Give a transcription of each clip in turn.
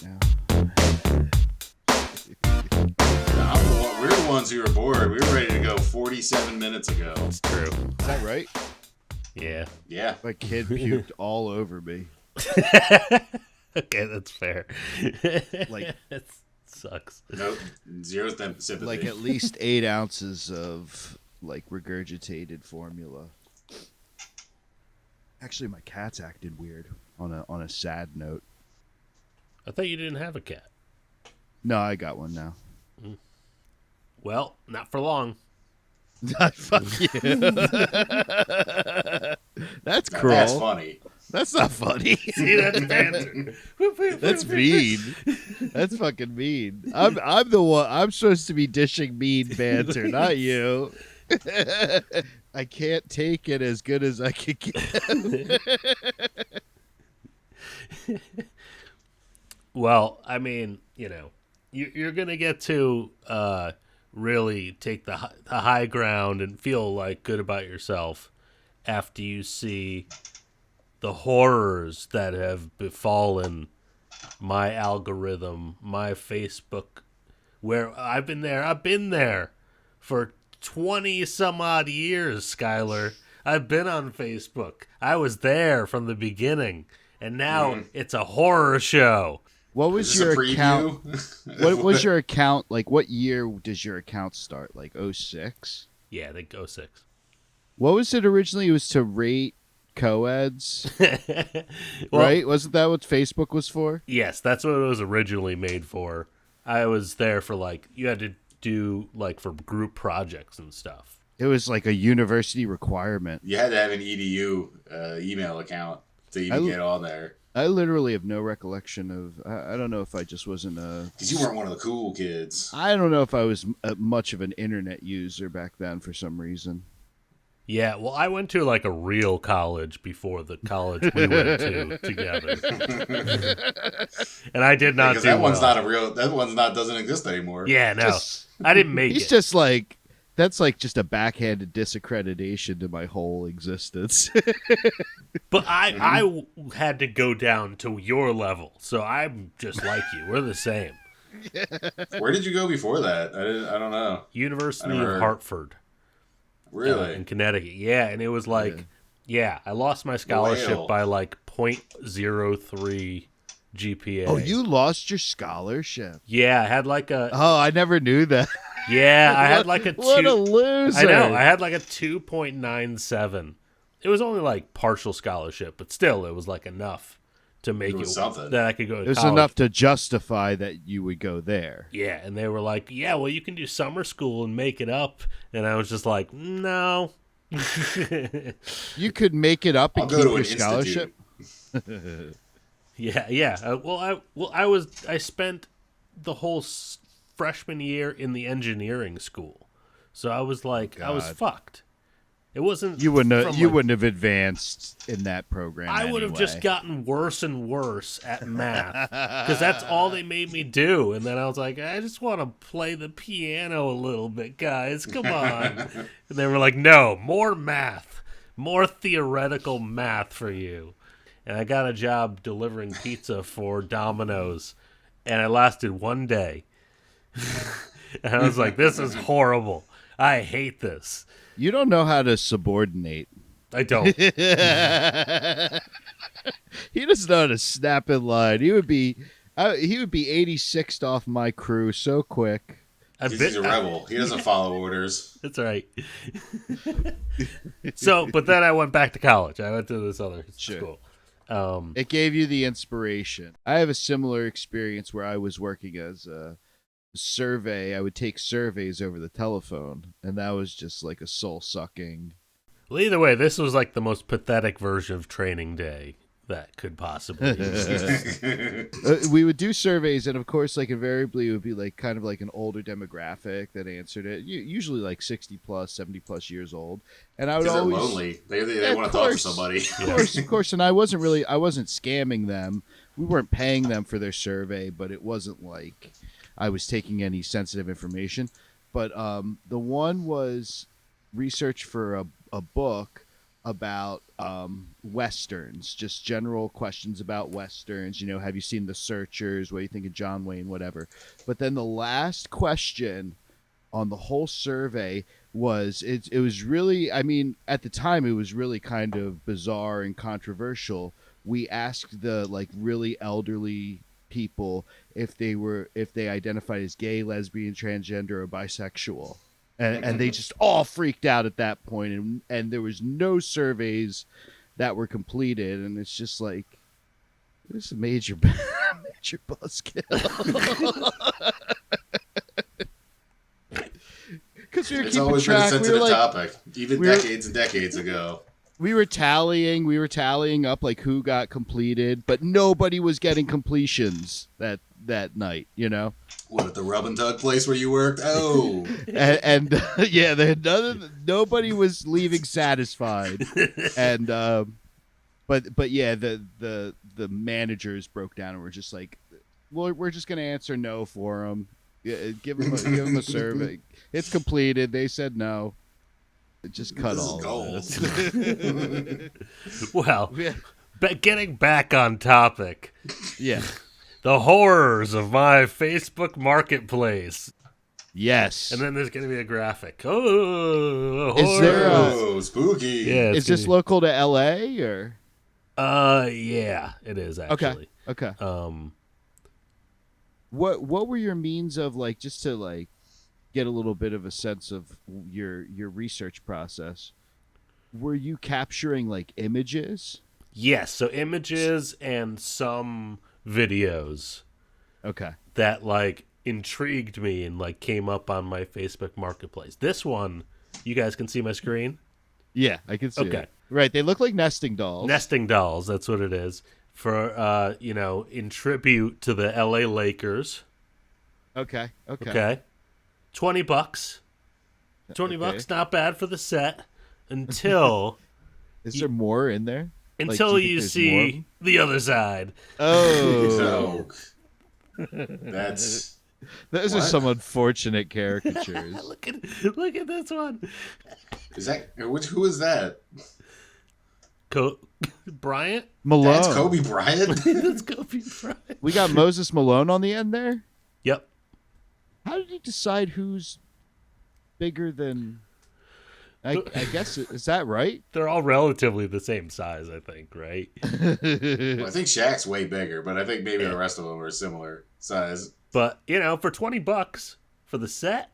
now. We're the ones who are bored. We were ready to go 47 minutes ago. It's true. Is that right? Yeah. Yeah. My kid puked all over me. Okay, that's fair. Like, it sucks. Nope. Zero sympathy. like at least 8 ounces of like regurgitated formula. Actually, my cat's acted weird. On a sad note. I thought you didn't have a cat. No, I got one now. Well, not for long. Fuck you. That's Now, cruel. that's funny. That's not funny. See, that's banter. That's mean. That's fucking mean. I'm the one. I'm supposed to be dishing mean banter, not you. I can't take it as good as I can give. Well, I mean, you're going to get to really take the high ground and feel like good about yourself after you see the horrors that have befallen my algorithm, my Facebook, where I've been there for 20 some odd years, Schuyler. I've been on Facebook. I was there from the beginning, and now it's a horror show. What was your account? What was your account like? What year does your account start? Like 06? Yeah, I think 06. What was it originally? It was to rate co-eds, Well, right? Wasn't that what Facebook was for? yes, that's what it was originally made for. I was there for you had to do for group projects and stuff. It was like a university requirement. You had to have an EDU email account to even get on there. I literally have no recollection of. I don't know if I just wasn't a. Because you weren't one of the cool kids. I don't know if I was much of an internet user back then for some reason. Yeah, well, I went to a real college before the college we went to together, and I did not do that one's well. not a real. That one's not doesn't exist anymore. Yeah, no, I didn't make He's it. just like. That's just a backhanded disaccreditation to my whole existence. But I had to go down to your level, so I'm just like you. We're the same. Where did you go before that? I don't know. University of Hartford. Really? In Connecticut. Yeah, and it was I lost my scholarship by 0.03 GPA. Oh, you lost your scholarship? Yeah, I had a... Oh, I never knew that. Yeah, I had a 2... What a loser. I know, I had a 2.97. It was only partial scholarship, but still, it was enough to make it something. that I could go to college. It was college. enough to justify that you would go there. Yeah, and they were like, yeah, well, you can do summer school and make it up. And I was just like, no. You could make it up and keep your scholarship? Yeah. I spent the whole freshman year in the engineering school. So I was I was fucked. It wasn't. You wouldn't have advanced in that program. I would have just gotten worse and worse at math because that's all they made me do. And then I was like, I just want to play the piano a little bit, guys. Come on. And they were like, no, more math, more theoretical math for you. And I got a job delivering pizza for Domino's, and I lasted one day. And I was like, this is horrible. I hate this. You don't know how to subordinate. I don't. He doesn't know how to snap in line. He would be 86th off my crew so quick. He's a rebel. He doesn't follow orders. That's right. But then I went back to college. I went to this other school. It gave you the inspiration. I have a similar experience where I was working as a survey. I would take surveys over the telephone, and that was just a soul-sucking. Well, either way, this was the most pathetic version of training day that could possibly exist. We would do surveys, and of course, invariably, it would be kind of an older demographic that answered it. Usually 60 plus, 70 plus years old. And I would always they're lonely. They want to talk to somebody. Of course. And I wasn't scamming them. We weren't paying them for their survey, but it wasn't like I was taking any sensitive information. But the one was research for a book about westerns, just general questions about westerns. You know, have you seen The Searchers? What do you think of John Wayne? Whatever. But then the last question on the whole survey was it was really, I mean, at the time it was really kind of bizarre and controversial. We asked the like really elderly people if they identified as gay, lesbian, transgender, or bisexual. And they just all freaked out at that point, and there was no surveys that were completed, and it's just like this is a major major buzzkill. Because we were It's keeping always track. been a sensitive topic, even decades and decades ago. We were tallying up like who got completed, but nobody was getting completions that night, you know. What, at the rub and tug place where you worked? Oh, and yeah, nobody was leaving satisfied, and but yeah, the managers broke down and were just like, well, we're just gonna answer no for them. Give them a survey. It's completed. They said no. Just cut this all is of gold. it. Well, but getting back on topic, Yeah. the horrors of my Facebook Marketplace. Yes. And then there's going to be a graphic. Oh, Is there Oh, spooky. Yeah, is this local to LA or? Yeah, it is actually. Okay. Um, What were your means of like just to like get a little bit of a sense of your research process? Were you capturing like images? yes, so images and some videos Okay. that like intrigued me and like came up on my Facebook Marketplace. This one, you guys can see my screen? Yeah, I can see Okay. it. Right, they look like nesting dolls. Nesting dolls, that's what it is. For in tribute to the LA Lakers. Okay. Okay. $20. $20, not bad for the set. Until Is there more in there? until do you you think there's more of see them? the other side. Oh. No. That's Those are What? some unfortunate caricatures. Look at this one. is that who is that? Bryant? Malone. That's Kobe Bryant. That's Kobe Bryant. We got Moses Malone on the end there. Yep. How did you decide who's bigger than? I guess is that right? They're all relatively the same size, I think, right? Well, I think Shaq's way bigger, but I think maybe the rest of them are similar size. But, for $20 for the set.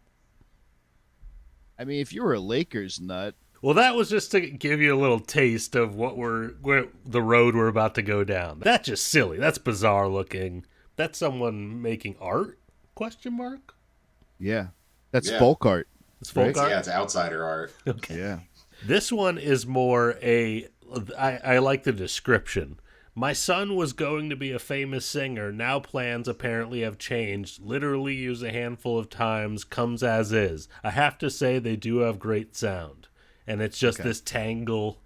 I mean, if you were a Lakers nut, Well, that was just to give you a little taste of where the road we're about to go down. That's just silly. That's bizarre looking. That's someone making art? Question mark? yeah, that's Yeah. folk art. It's folk Right. art. Yeah, it's outsider art. Okay. Yeah. This one is more I like the description. My son was going to be a famous singer. Now plans apparently have changed. Literally used a handful of times. Comes as is. I have to say they do have great sound. And it's just this tangle.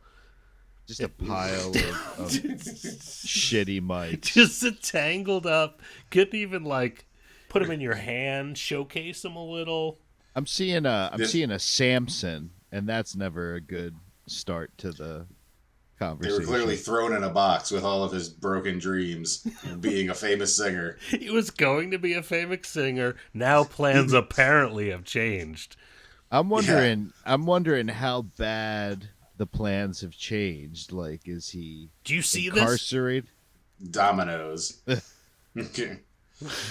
Just a pile of shitty mics. Just a tangled up. Couldn't even like put them in your hand. Showcase them a little. I'm seeing a Samson, and that's never a good start to the They conversation. were clearly thrown in a box with all of his broken dreams of being a famous singer. He was going to be a famous singer. Now plans apparently have changed. I'm wondering how bad the plans have changed. Like, is he Do you see this? incarcerated? Dominoes. Okay.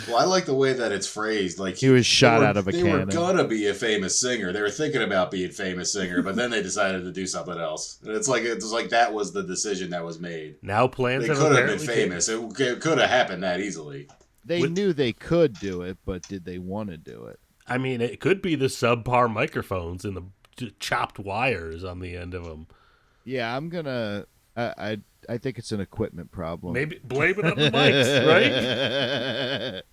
Well, I like the way that it's phrased. Like He was shot out of a They cannon. were gonna be a famous singer. They were thinking about being famous singer, but then they decided to do something else. And it's like that was the decision that was made. Now plans They have could have been apparently famous. It could have happened that easily. They knew they could do it, but did they want to do it? I mean, it could be the subpar microphones and the chopped wires on the end of them. Yeah, I'm gonna. I think it's an equipment problem. Maybe blame it on the mics, right?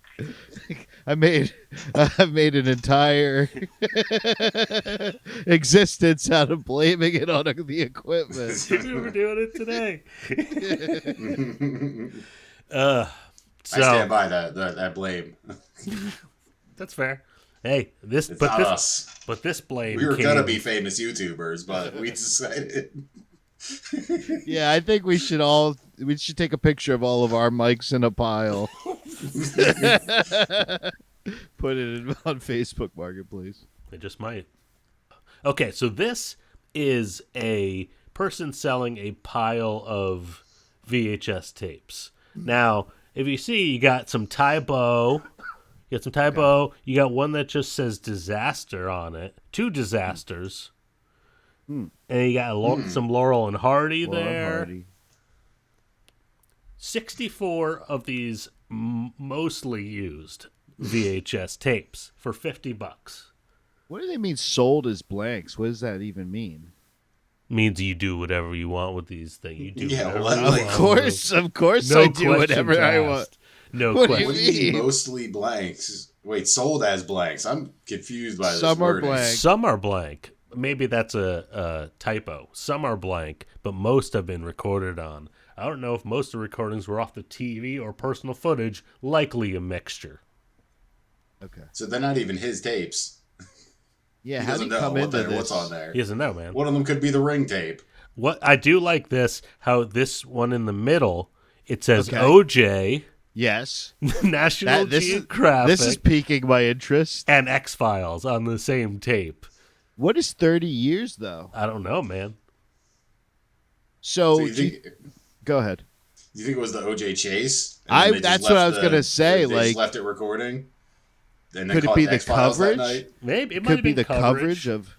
I made an entire existence out of blaming it on the equipment. Maybe we're doing it today. I So stand by that blame. that's fair. Hey, It's not us. But this blame We were came, gonna be famous YouTubers, but we decided. Yeah, I think we should take a picture of all of our mics in a pile. Put it on Facebook Marketplace. They just might. Okay, so this is a person selling a pile of VHS tapes. Now, if you see, you got some Tybo. You got one that just says disaster on it. 2 disasters. And you got some Laurel and Hardy there. 64 of these mostly used VHS tapes for $50. What do they mean sold as blanks? What does that even mean? Means you do whatever you want with these things. You do Yeah, whatever well, you like- want. Of course, No I do whatever questions I want. asked. No What do you What question. do you mean mean? mostly blanks? Wait, sold as blanks. I'm confused by this Some are wording. blank. Some are blank. Maybe that's a typo. Some are blank, but most have been recorded on. I don't know if most of the recordings were off the TV or personal footage, likely a mixture. Okay. So they're not even his tapes. Yeah, He how do doesn't you know come what into this? what's on there. He doesn't know, man. One of them could be the ring tape. What I do like this, how this one in the middle, it says Okay. OJ, Yes. National This Geographic, is piquing my interest. and X-Files on the same tape. What is 30 years, though? I don't know, man. So, So you think, go ahead. you think it was the OJ chase? And then they just That's what I was left gonna say, They just like- left it recording. And then Could it called be the X-Files that coverage? night? Maybe it might Could have be been the coverage of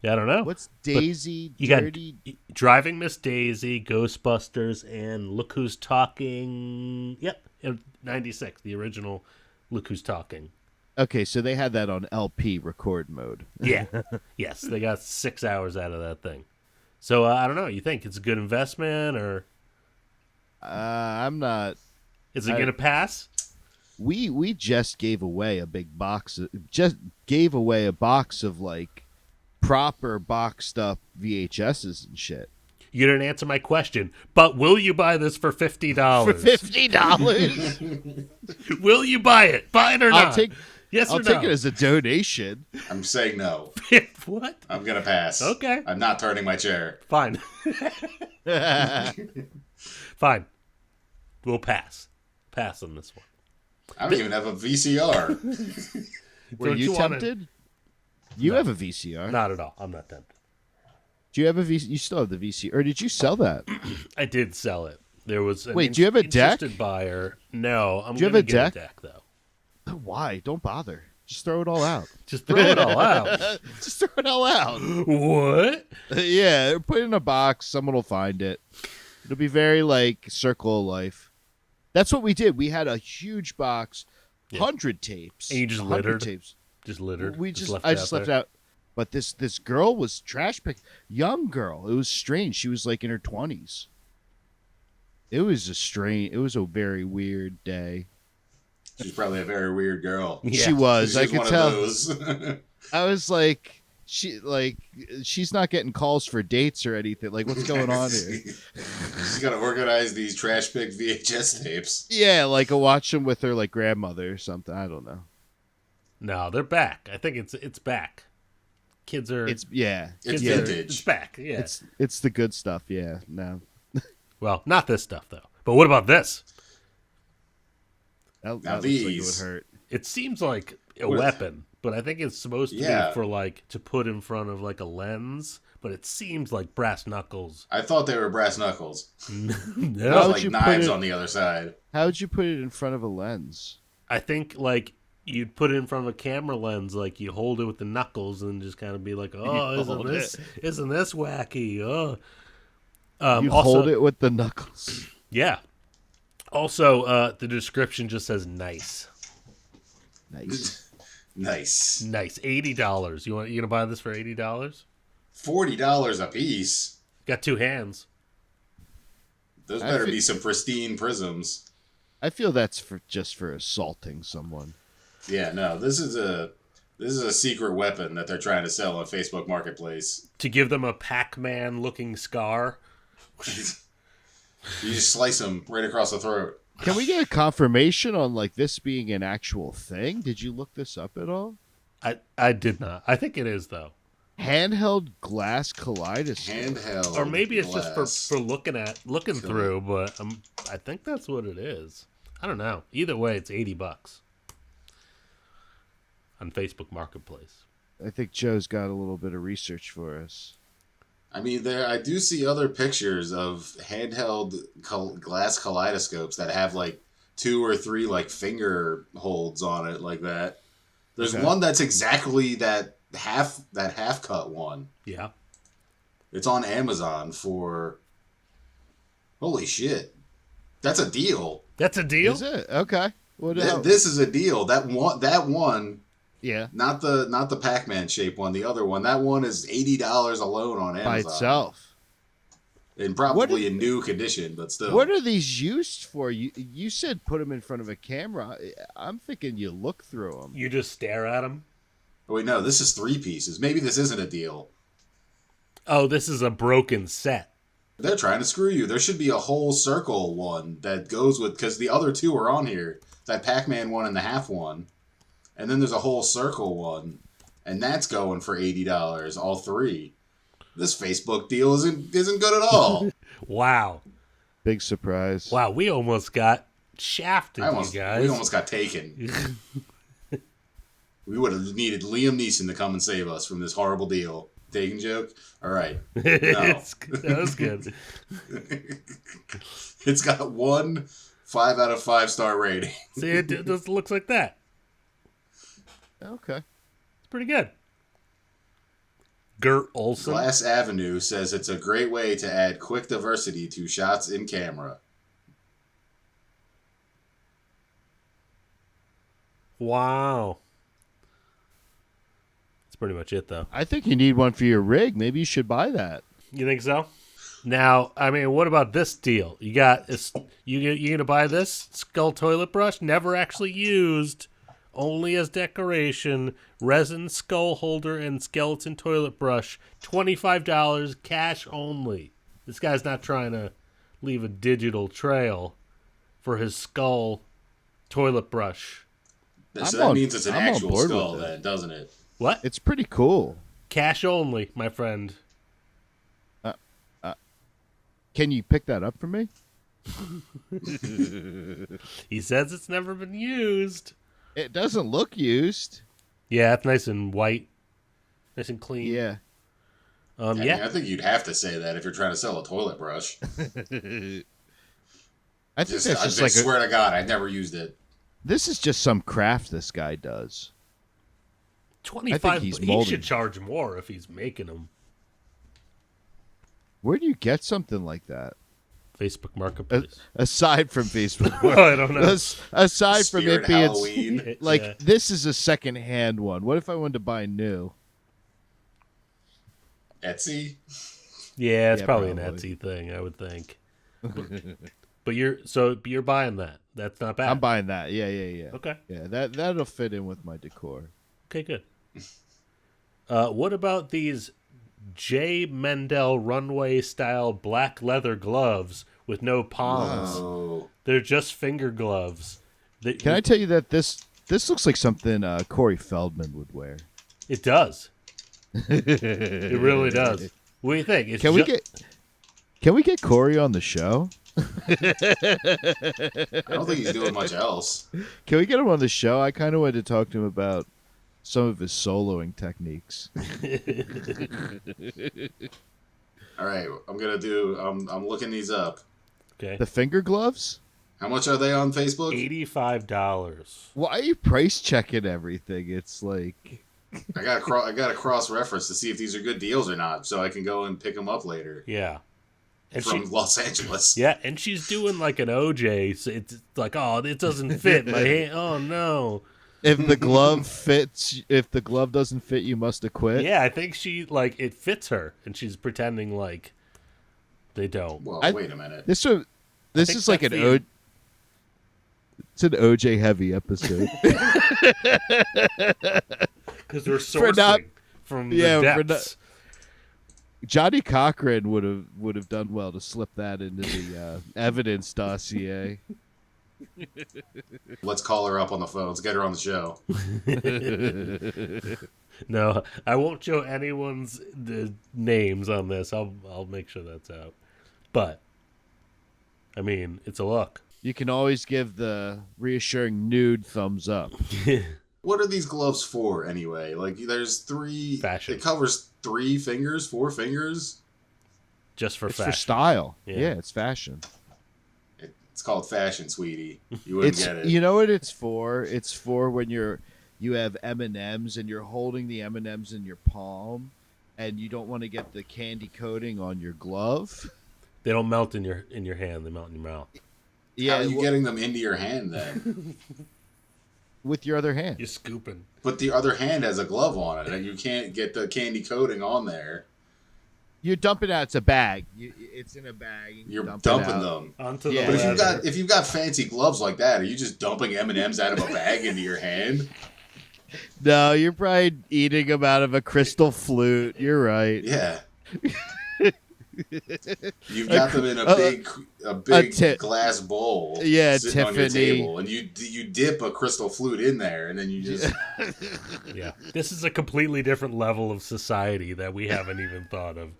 Yeah, I don't know. what's Daisy You Dirty. got Driving Miss Daisy, Ghostbusters, and Look Who's Talking. Yep, in 96, the original Look Who's Talking. Okay, so they had that on LP record mode. Yeah. Yes, they got 6 hours out of that thing. So I don't know. You think it's a good investment, or I'm not. is it going to pass? We just gave away a big box. Just gave away a box of like proper boxed up VHSs and shit. You didn't answer my question. But will you buy this for $50? For $50, Will you buy it? Buy it or not? I'll take. Yes I'll or take no? it as a donation. I'm saying no. What? I'm going to pass. Okay. I'm not turning my chair. Fine. Fine. We'll pass. Pass on this one. I don't even have a VCR. Were Don't you wanna- tempted? You have a VCR. Not at all. I'm not tempted. Do you have a VCR? You still have the VCR, or did you sell that? I did sell it. There was an Wait, do you have a deck? interested buyer. No, I'm Do you have gonna a get deck? a deck though. Why? Don't bother. Just throw it all out. Just throw it all out. Just throw it all out. What? Yeah, put it in a box. Someone will find it. It'll be very like Circle of Life. That's what we did. We had a huge box, 100 tapes. And you just 100 littered? tapes. Just littered. I it just out left there? it out. But this girl was trash pick. Young girl. It was strange. She was like in her 20s. It was a very weird day. She's probably a very weird girl. Yeah. She was. I She's could one tell. of those. I was like, she's not getting calls for dates or anything. Like, what's going on here? She's got to organize these trash picked VHS tapes. Yeah, like I'll watch them with her like grandmother or something. I don't know. No, they're back. I think it's back. Kids are. It's It's yeah. vintage. It's back. Yeah. It's the good stuff. Yeah, no, Well, not this stuff though. But what about this? that Now looks like it would these. hurt. It seems like a What is- weapon, but I think it's supposed to Yeah. be for like to put in front of like a lens. But it seems like brass knuckles. I thought they were brass knuckles. No, There's How would like you put knives it- on the other side. How would you put it in front of a lens? I think like you'd put it in front of a camera lens, like you hold it with the knuckles and just kind of be like, "Oh, hold isn't this wacky?" Oh, You also, hold it with the knuckles. yeah. Also, the description just says "nice, Nice. Nice. nice." $80. You gonna buy this for $80? $40 a piece. Got 2 hands. Those I better fe- be some pristine prisms. I feel that's just for assaulting someone. Yeah, no, this is a secret weapon that they're trying to sell on Facebook Marketplace. To give them a Pac-Man looking scar. You just slice them right across the throat. Can we get a confirmation on like this being an actual thing? Did you look this up at all? I did not. I think it is though. Handheld glass kaleidoscope. Handheld. Or maybe it's glass. just for looking through, but I think that's what it is. I don't know. Either way, it's $80 on Facebook Marketplace. I think Joe's got a little bit of research for us. I mean, I do see other pictures of handheld glass kaleidoscopes that have like 2 or 3 like finger holds on it like that. There's one that's exactly that half cut one. Yeah. It's on Amazon for holy shit. That's a deal. That's a deal? Is it? Okay. This is a deal. That one Yeah. not the Pac-Man shaped one, the other one. That one is $80 alone on Amazon. By itself. And probably in new condition, but still. What are these used for? You said put them in front of a camera. I'm thinking you look through them. You just stare at them? Oh, wait, no, this is 3 pieces. Maybe this isn't a deal. Oh, this is a broken set. They're trying to screw you. There should be a whole circle one that goes with, because the other 2 are on here. That Pac-Man one and the half one. And then there's a whole circle one. And that's going for $80, all 3. This Facebook deal isn't good at all. Wow. Big surprise. Wow, we almost got shafted, you guys. We almost got taken. We would have needed Liam Neeson to come and save us from this horrible deal. Taking joke? All right. No. That was good. It's got 1 5 out of 5 star rating. See, it just looks like that. Okay. It's pretty good. Gert Olson. Glass Avenue says it's a great way to add quick diversity to shots in camera. Wow. That's pretty much it, though. I think you need one for your rig. Maybe you should buy that. You think so? Now, I mean, what about this deal? You got you gonna buy this skull toilet brush? Never actually used, only as decoration. Resin skull holder and skeleton toilet brush. $25, cash only. This guy's not trying to leave a digital trail for his skull toilet brush. So that means it's an I'm on actual board skull with it. then, doesn't it? What? It's pretty cool. Cash only, my friend. Can you pick that up for me? He says it's never been used. It doesn't look used. Yeah, it's nice and white. Nice and clean. Yeah. I Yeah. mean, I think you'd have to say that if you're trying to sell a toilet brush. I think I that's swear to God, I've never used it. this is just some craft this guy does. 25. he's He molding. should charge more if he's making them. Where do you get something like that? Facebook Marketplace. Aside from Facebook. I don't know. Aside from Spirit it being Halloween. like Yeah. this is a second-hand one. What if I wanted to buy new? Etsy? Yeah, it's Yeah, probably an probably. Etsy thing, I would think. But you're buying that. That's not bad. I'm buying that. Yeah. Okay. Yeah, that'll fit in with my decor. Okay, good. What about these J. Mendel runway style black leather gloves with no palms? Oh. They're just finger gloves. Can I tell you that this looks like something Corey Feldman would wear? It does. It really does. What do you think? It's Can we get Corey on the show? I don't think he's doing much else. Can we get him on the show? I kind of wanted to talk to him about some of his soloing techniques. All right, I'm looking these up. Okay. The finger gloves? How much are they on Facebook? $85. Why are you price checking everything? It's like I got to cross reference to see if these are good deals or not, so I can go and pick them up later Yeah. And from Los Angeles. Yeah, and she's doing like an OJ. So it's like, oh, it doesn't fit my hand. Oh no. if the glove fits, if the glove doesn't fit, you must have quit. Yeah, I think she it fits her, and she's pretending like they don't. Well, wait a minute. This think is like that's it's an OJ heavy episode. Because we're For sourcing not- from yeah, the for depths. Johnny Cochran would have done well to slip that into the evidence dossier. Let's call her up on the phone. Let's get her on the show. No, I won't show anyone's names on this. I'll make sure that's out. But I mean, it's a look. You can always give the reassuring nude thumbs up. What are these gloves for anyway? Like, there's 3. Fashion. It covers 3 fingers, 4 fingers. Just for It's fashion. for style. Yeah. Yeah, it's fashion. It's called fashion, sweetie. You wouldn't It's get it. you know what it's for? It's for when you have M&Ms and you're holding the M&Ms in your palm and you don't want to get the candy coating on your glove. They don't melt in your hand. They melt in your mouth. How are you getting them into your hand then? with your other hand. You're scooping. But the other hand has a glove on it, and you can't get the candy coating on there. You dump it out. It's a bag. It's in a bag. And You're dump dumping it out. them. Onto Yeah. the But ladder. if you've got fancy gloves like that, are you just dumping M&Ms out of a bag into your hand? No, you're probably eating them out of a crystal flute. You're right. Yeah. You've got them in a big glass bowl. Yeah, sitting on your Tiffany. table, and you dip a crystal flute in there, and then you just Yeah. This is a completely different level of society that we haven't even thought of.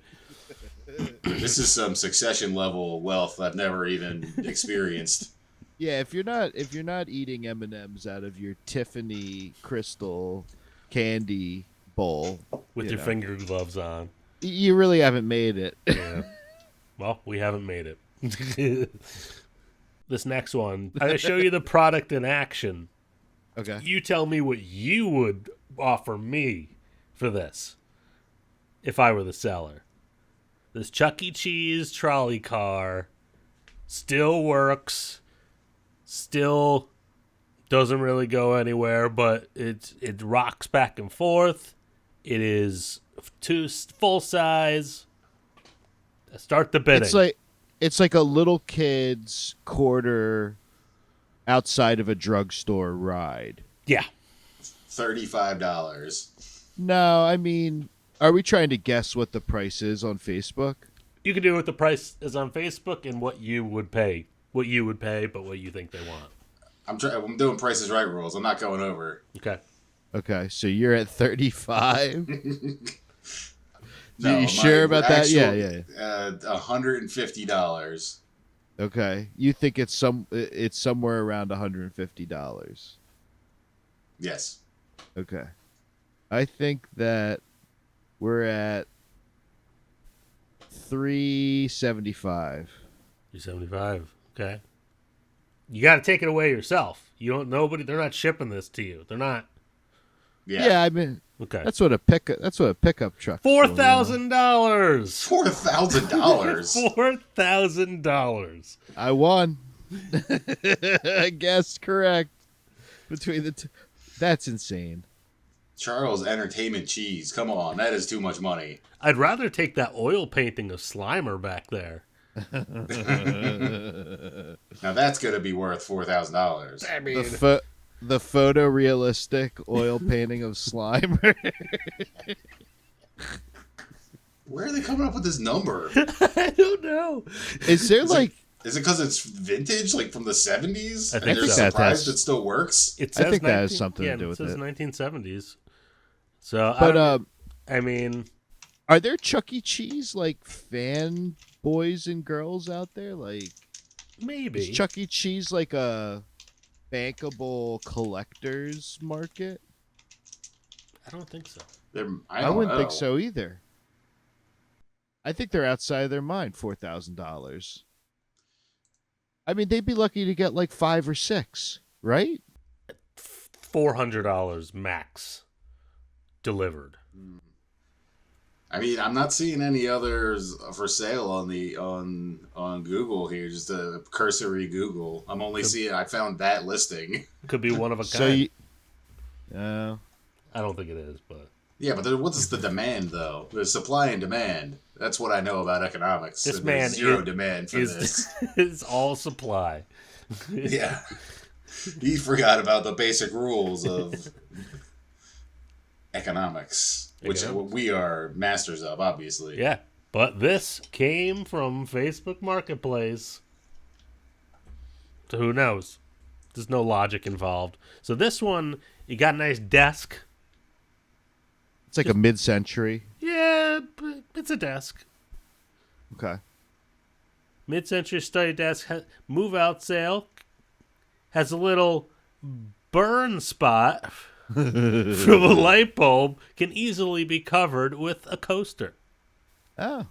this is some Succession level wealth I've never even experienced. Yeah, if you're not eating M&Ms out of your Tiffany crystal candy bowl With you your know, finger gloves on. you really haven't made it. Yeah. Well, we haven't made it. This next one, I'm going to show you the product in action. Okay. You tell me what you would offer me for this if I were the seller. This Chuck E. Cheese trolley car still works, still doesn't really go anywhere, but it rocks back and forth. It is full size. Start the bidding. It's like a little kid's quarter outside of a drugstore ride. Yeah. $35. No, I mean, are we trying to guess what the price is on Facebook? You can do what the price is on Facebook and what you would pay. What you would pay, but what you think they want. I'm doing Price is Right rules. I'm not going over. Okay. Okay, so you're at 35. No, you sure about that? Yeah. $150. Okay, you think it's somewhere around $150. Yes. Okay, I think that we're at 375. 375. Okay. You got to take it away yourself. You don't. They're not shipping this to you. They're not. Yeah, I mean, Okay. that's what a pickup truck. $4,000. $4,000. $4,000. I won. I guess correct. Between the two, that's insane. Charles Entertainment Cheese. Come on, that is too much money. I'd rather take that oil painting of Slimer back there. Now that's going to be worth $4,000. I mean, The photorealistic oil painting of Slimer. Where are they coming up with this number? I don't know. Is there Is like? Is it because it's vintage, like from the 70s? I And think they're so. surprised it still works? It I says think that has something to do with it says it. 1970s. So, But I mean, are there Chuck E. Cheese like fan boys and girls out there? Like, maybe. is Chuck E. Cheese like a bankable collector's market? I don't think so. I wouldn't think so either. I think they're outside of their mind. $4,000. I mean, they'd be lucky to get like 5 or 6, right? $400 max delivered. I mean, I'm not seeing any others for sale on Google here. Just a cursory Google. I'm only seeing. I found that listing. Could be one of a kind. So you, I don't think it is, but Yeah, but what's the demand though? There's supply and demand. That's what I know about economics. this And man there's zero demand for is this. is all supply. Yeah, he forgot about the basic rules of economics, which we are masters of, obviously. Yeah, but this came from Facebook Marketplace. So who knows? There's no logic involved. So this one, you got a nice desk. It's like a mid-century. Yeah, but it's a desk. Okay. Mid-century study desk, move-out sale. Has a little burn spot from a light bulb. Can easily be covered with a coaster. Oh.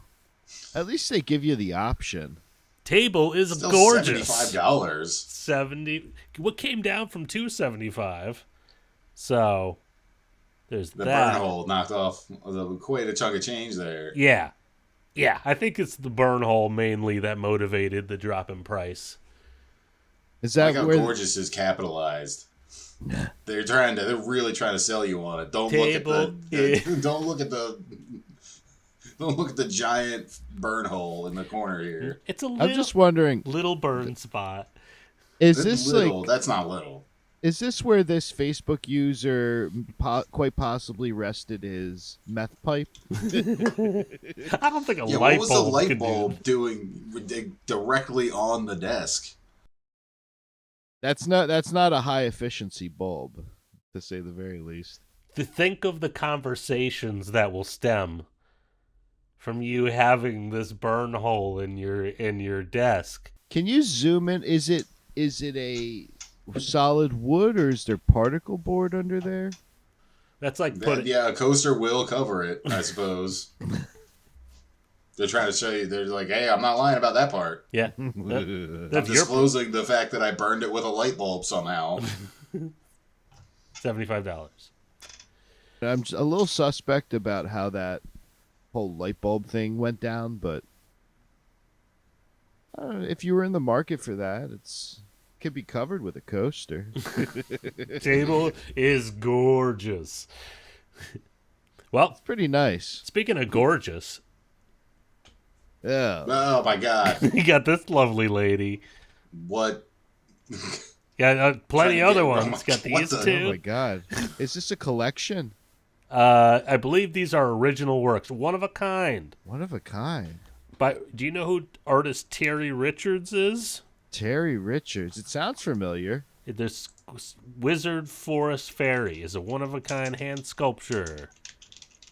At least they give you the option. Table is Still gorgeous. $75. 70. What came down from $275. So there's The that. burn hole knocked off quite a chunk of change there. Yeah. Yeah, I think it's the burn hole mainly that motivated the drop in price. Is Like that how where gorgeous is capitalized. They're really trying to sell you on it. Don't Table, don't look at the giant burn hole in the corner here. It's a I'm just wondering, little burn spot. is It's this little. like That's not little. is this where this Facebook user quite possibly rested his meth pipe? I don't think a Yeah, light what was the bulb light could bulb doing directly on the desk? That's not a high efficiency bulb, to say the very least. To think of the conversations that will stem from you having this burn hole in your desk. Can you zoom in? Is it a solid wood or is there particle board under there? That's like Yeah, a coaster will cover it, I suppose. They're trying to show you. They're like, "Hey, I'm not lying about that part. Yeah. I'm That's your disclosing the fact that I burned it with a light bulb somehow." $75. I'm a little suspect about how that whole light bulb thing went down, but I don't know, if you were in the market for that, it could be covered with a coaster. Table is gorgeous. Well, Pretty nice. speaking of gorgeous, Yeah. Oh my god! you got this lovely lady. What? Yeah, plenty Trying to other get- ones. what Got the- these Oh two. my god. Is this a collection? I believe these are original works, one of a kind. One of a kind. Do you know who artist Terry Richards is? Terry Richards. It sounds familiar. This Wizard Forest Fairy is a one of a kind hand sculpture.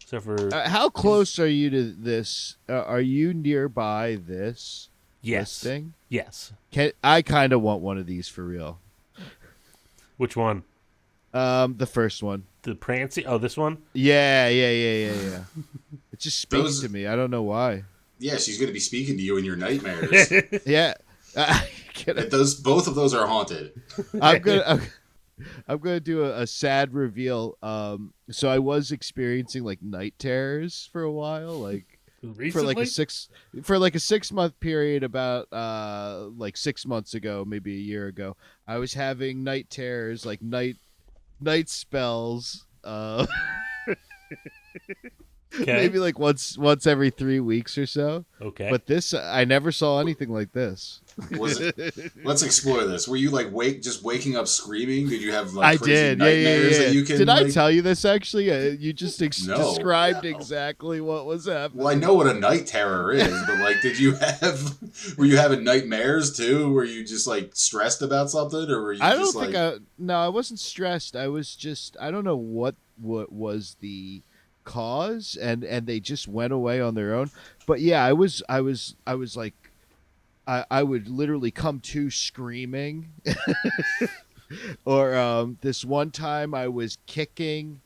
Except for How close are you to this? Are you nearby this yes, listing? yes. I kind of want one of these for real. Which one? The first one. The Prancy? Oh, this one. Yeah. It just speaks Those- to me. I don't know why. Yeah, she's going to be speaking to you in your nightmares. Yeah. Both of those are haunted. I'm gonna do a sad reveal. So I was experiencing like night terrors for a while, like Recently? for like a 6-month period. About like 6 months ago, maybe a year ago, I was having night terrors, like night spells. Okay. Maybe like once every 3 weeks or so. Okay. But this, I never saw anything like this. Was it? Let's explore this. Were you like waking up screaming? Did you have like I crazy did. nightmares Yeah. that you can? Did I like... tell you this actually? You just No. described exactly what was happening. Well, I know what a night terror is, but like, were you having nightmares too? Were you just like stressed about something, or were you? I just, don't think like... No, I wasn't stressed. I was just, I don't know what was the cause, and they just went away on their own. But yeah, I was like, I would literally come to screaming. Or this one time I was kicking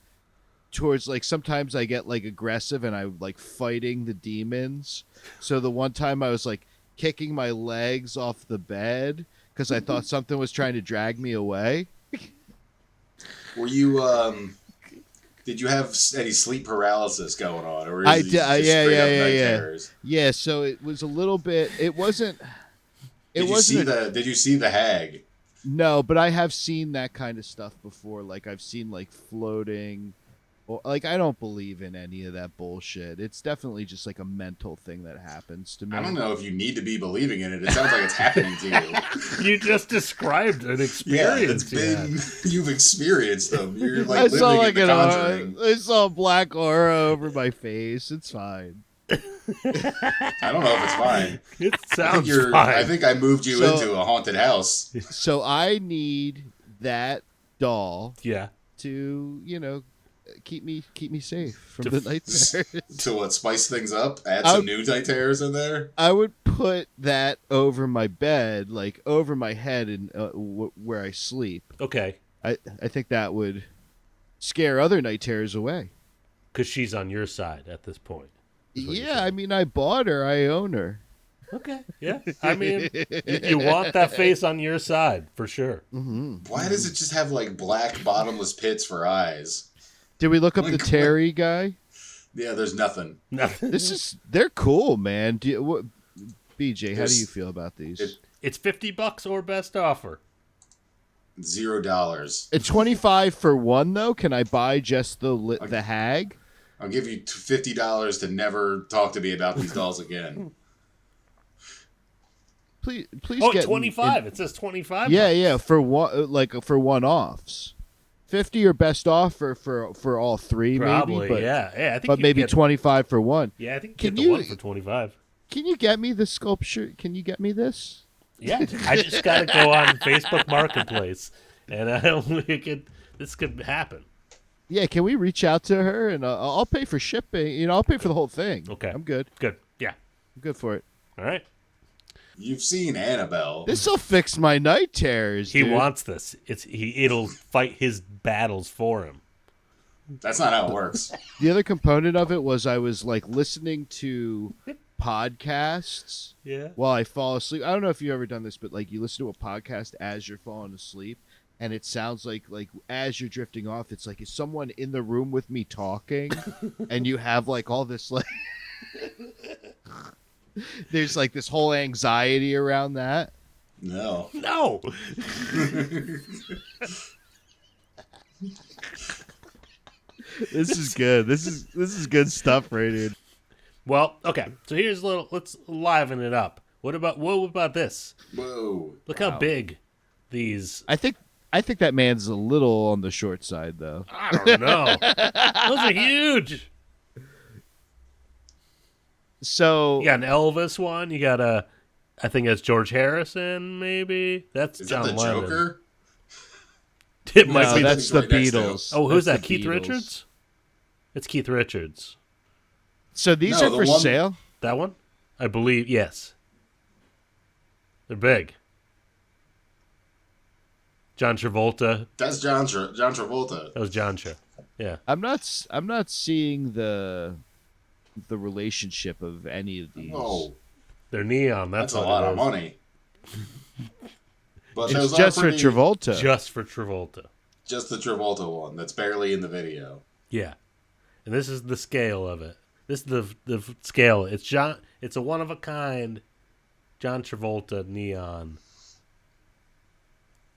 towards, like, sometimes I get like aggressive and I like fighting the demons. So the one time I was like kicking my legs off the bed because I thought something was trying to drag me away. Were you? Did you have any sleep paralysis going on, or I is did. it just Yeah. night terrors? Yeah, so it was a little bit. It wasn't. Did you see the hag? No, but I have seen that kind of stuff before. Like I've seen like floating, or like I don't believe in any of that bullshit. It's definitely just like a mental thing that happens to me. I don't know if you need to be believing in it. It sounds like it's happening to you. You just described an experience. You've experienced them. You're I like saw living like in an the aura. Conjuring. I saw a black aura over my face. It's fine. I don't know if it's fine. It I think sounds I fine. think I moved you into a haunted house. So I need that doll Yeah. to, keep me safe from the nightmares. To what, spice things up? Add I some would- new night terrors in there? I would put that over my bed, like over my head, and where I sleep. Okay. I think that would scare other night terrors away. Because she's on your side at this point. is what you're Yeah, saying. I mean, I bought her. I own her. Okay. Yeah. I mean, you want that face on your side for sure. Why does it just have like black bottomless pits for eyes? Did we look up the Like, Terry guy? Yeah, there's nothing. Nothing. They're cool, man. BJ, how do There's- you feel about these? It's $50 or best offer. $0. At 25 for one though, can I buy just the hag? I'll give you $50 to never talk to me about these dolls again. Please Oh, get 25. It says 25. Yeah, for one offs. 50 or best offer for all three, Probably. maybe. But, Yeah. I think. but you maybe get, 25 for one. Yeah, I think you Can get the you- one for 25. Can you get me the sculpture? Can you get me this? Yeah, I just got to go on Facebook Marketplace, and this could happen. Yeah, can we reach out to her and I'll pay for shipping. I'll pay for the whole thing. Okay. I'm good. Good. Yeah. I'm good for it. All right. You've seen Annabelle. This'll fix my night terrors. He dude. wants this. It'll fight his battles for him. That's not how it works. The other component of it was I was like listening to podcasts Yeah. while I fall asleep. I don't know if you've ever done this, but like you listen to a podcast as you're falling asleep, and it sounds like as you're drifting off, it's like is someone in the room with me talking, and you have like all this like there's like this whole anxiety around that. No. No. This is good. This is good stuff right here. Well, okay. So here's a little. Let's liven it up. What about this? Whoa. Look how big these. I think that man's a little on the short side though. I don't know. Those are huge. So You got an Elvis one. You got a. I think that's George Harrison. Maybe that's Is John that the Lennon. Joker? It might no, be. that's the right next to him. Beatles. Oh, who's That's that? the Keith Beatles. Richards. It's Keith Richards. So these No, are the for one- sale. That one, I believe. Yes. They're big. John Travolta. That's John Travolta. That was John Tra. Yeah. I'm not seeing the relationship of any of these. Whoa. They're neon. That's a what lot it of is. money. But It's those just are for pretty, Travolta. Just for Travolta. Just the Travolta one that's barely in the video. Yeah. And this is the scale of it. This is the scale. It's a one of a kind John Travolta neon.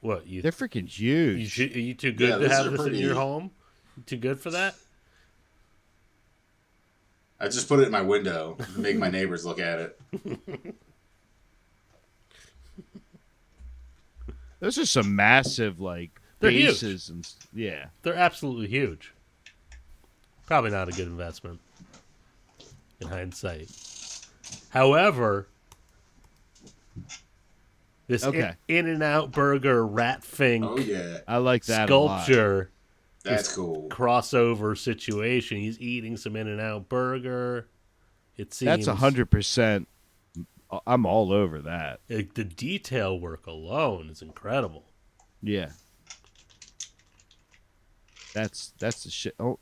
What you? They're freaking huge. Are you too good Yeah, to these have are this in pretty- your home? You too good for that? I just put it in my window to make my neighbors look at it. Those are some massive like They're huge. bases and yeah. They're absolutely huge. Probably not a good investment in hindsight. However, this Okay. In-N-Out Burger Rat Fink Oh yeah, I like that a lot. sculpture that's cool. crossover situation. He's eating some In-N-Out Burger. It seems That's 100%. I'm all over that. like, the detail work alone is incredible. Yeah. That's the shit. Oh,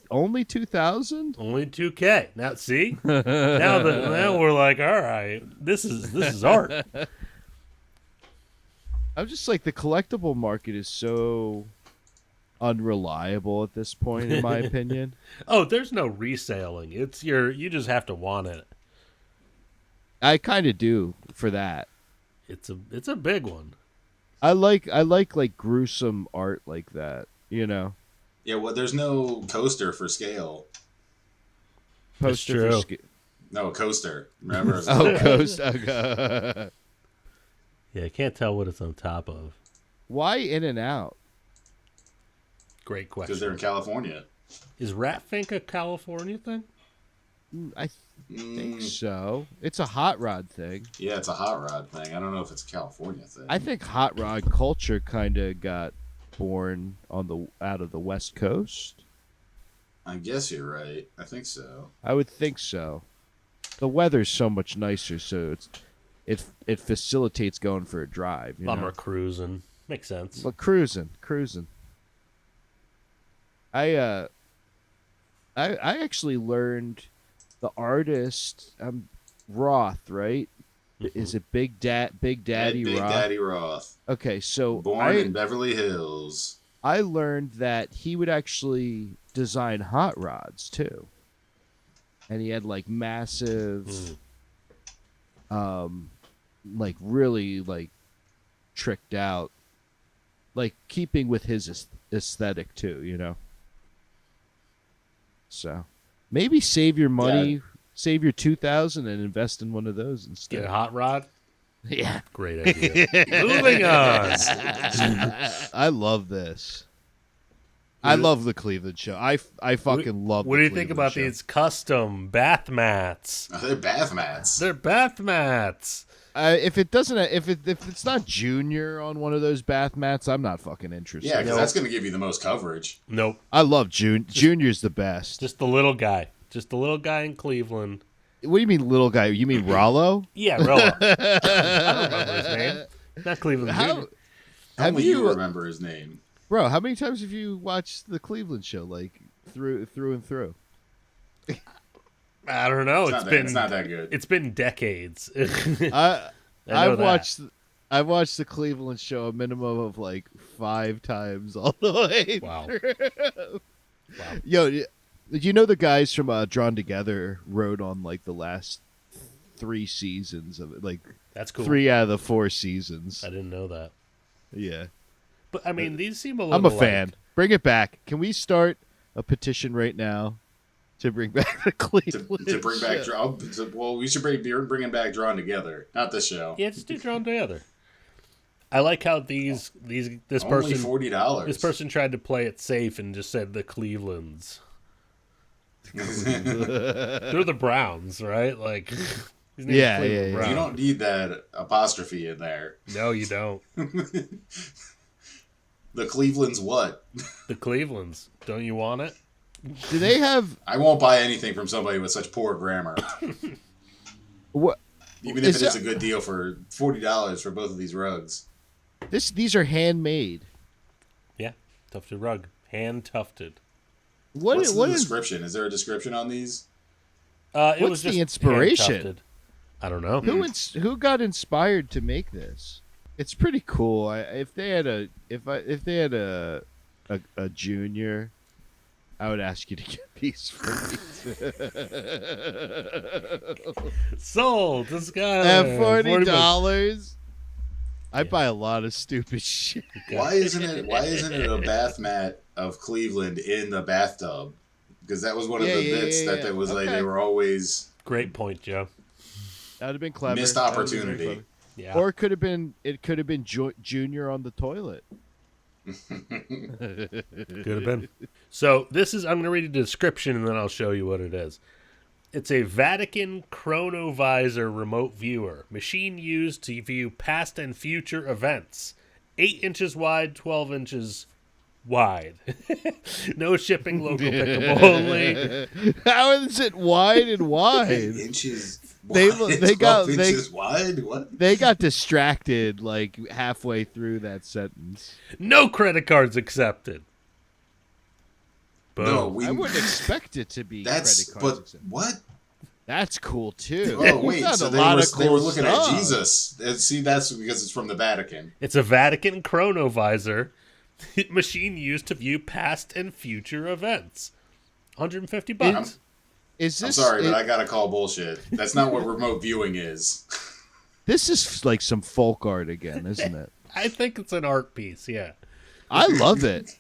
only 2,000? Only 2K. Now see? now we're like, all right, this is art. I'm just like the collectible market is so unreliable at this point, in my opinion. Oh, there's no reselling. You just have to want it. I kind of do for that. It's a big one. I like gruesome art like that. You know, Yeah, well, there's no coaster for scale. That's poster for true. No, coaster. Remember? Oh, ghost. Okay. Yeah, I can't tell what it's on top of. Why in and out? Great Because they're in question. California. Is Rat Fink a California thing? I think Mm, so. It's a hot rod thing. yeah, it's a hot rod thing. I don't know if it's a California thing. I think hot rod culture kind of got born on the out of the West Coast. I guess you're right. I think so. I would think so. The weather's so much nicer, so it facilitates going for a drive. You Bummer know? cruising. Makes sense. But cruising. I I actually learned the artist Roth, right? Is it Big Daddy Big Roth? Daddy Roth. Okay, so Born in Beverly Hills. I learned that he would actually design hot rods too. And he had like massive like really like tricked out, like keeping with his aesthetic too, you know. So maybe save your money, save your 2,000 and invest in one of those instead. Get a hot rod. Yeah. Great idea. Moving on. I love this. I love the Cleveland show. I fucking love. What the do you think Cleveland about show. these custom bath mats? Oh, they're bath mats. They're bath mats. If it doesn't, if it's not Junior on one of those bath mats, I'm not fucking interested. Yeah, because that's going to give you the most coverage. Nope. I love Junior's the best. Just the little guy. Just the little guy in Cleveland. What do you mean, little guy? You mean Rollo? Yeah, Rollo. I don't remember his name. Not Cleveland Junior. Only you remember his name. Bro, how many times have you watched the Cleveland show, like through and through? I don't know. It's not that good. It's been decades. I've watched the Cleveland show a minimum of like 5 times all the way. Wow. Wow. Yo, you know the guys from Drawn Together wrote on like the last 3 seasons of it, like That's cool. 3 out of the 4 seasons. I didn't know that. Yeah. But I mean, these seem a little. I'm a fan. Bring it back. Can we start a petition right now to bring back the Cleveland? To bring back well, we should bring back Drawn Together, not this show. Yeah, just do Drawn Together. I like how this Only person $40. this person tried to play it safe and just said the Clevelands. They're the Browns, right? Like, his name's Yeah, Cleveland yeah. Brown. You don't need that apostrophe in there. No, you don't. The Cleveland's what? The Clevelands. Don't you want it? Do they have I won't buy anything from somebody with such poor grammar. what? Even if Is it is that- a good deal for $40 for both of these rugs. These are handmade. Yeah, tufted rug, hand tufted. What What's the is description? Is there a description on these? It What's was just the inspiration? hand-tufted. I don't know. who got inspired to make this? It's pretty cool. If they had a junior, I would ask you to get these for me. Sold. This guy At $40, I buy a lot of stupid shit. Why isn't it a bath mat of Cleveland in the bathtub? Because that was one of the bits that was like Okay. they were always Great point, Joe. That'd have been clever. missed That would've been opportunity. clever. Yeah. Or it could have been Junior on the toilet. Could have been. So this is, I'm going to read the description and then I'll show you what it is. It's a Vatican chronovisor remote viewer. Machine used to view past and future events. 8 inches wide, 12 inches wide. No shipping, local pickable only. How is it wide and 8 wide? inches They- wide, they got- 12 inches wide? What? They got distracted like halfway through that sentence. No credit cards accepted. Boom. No, I wouldn't expect it to be that's credit cards. but accepted. what? That's cool too. Oh We wait, found so a they lot were, of they were cool looking stuff. at Jesus. See, that's because it's from the Vatican. It's a Vatican chronovisor machine used to view past and future events. $150. Is I'm this? sorry, but I gotta call bullshit. That's not what remote viewing is. This is like some folk art again, isn't it? I think it's an art piece, yeah. I love it.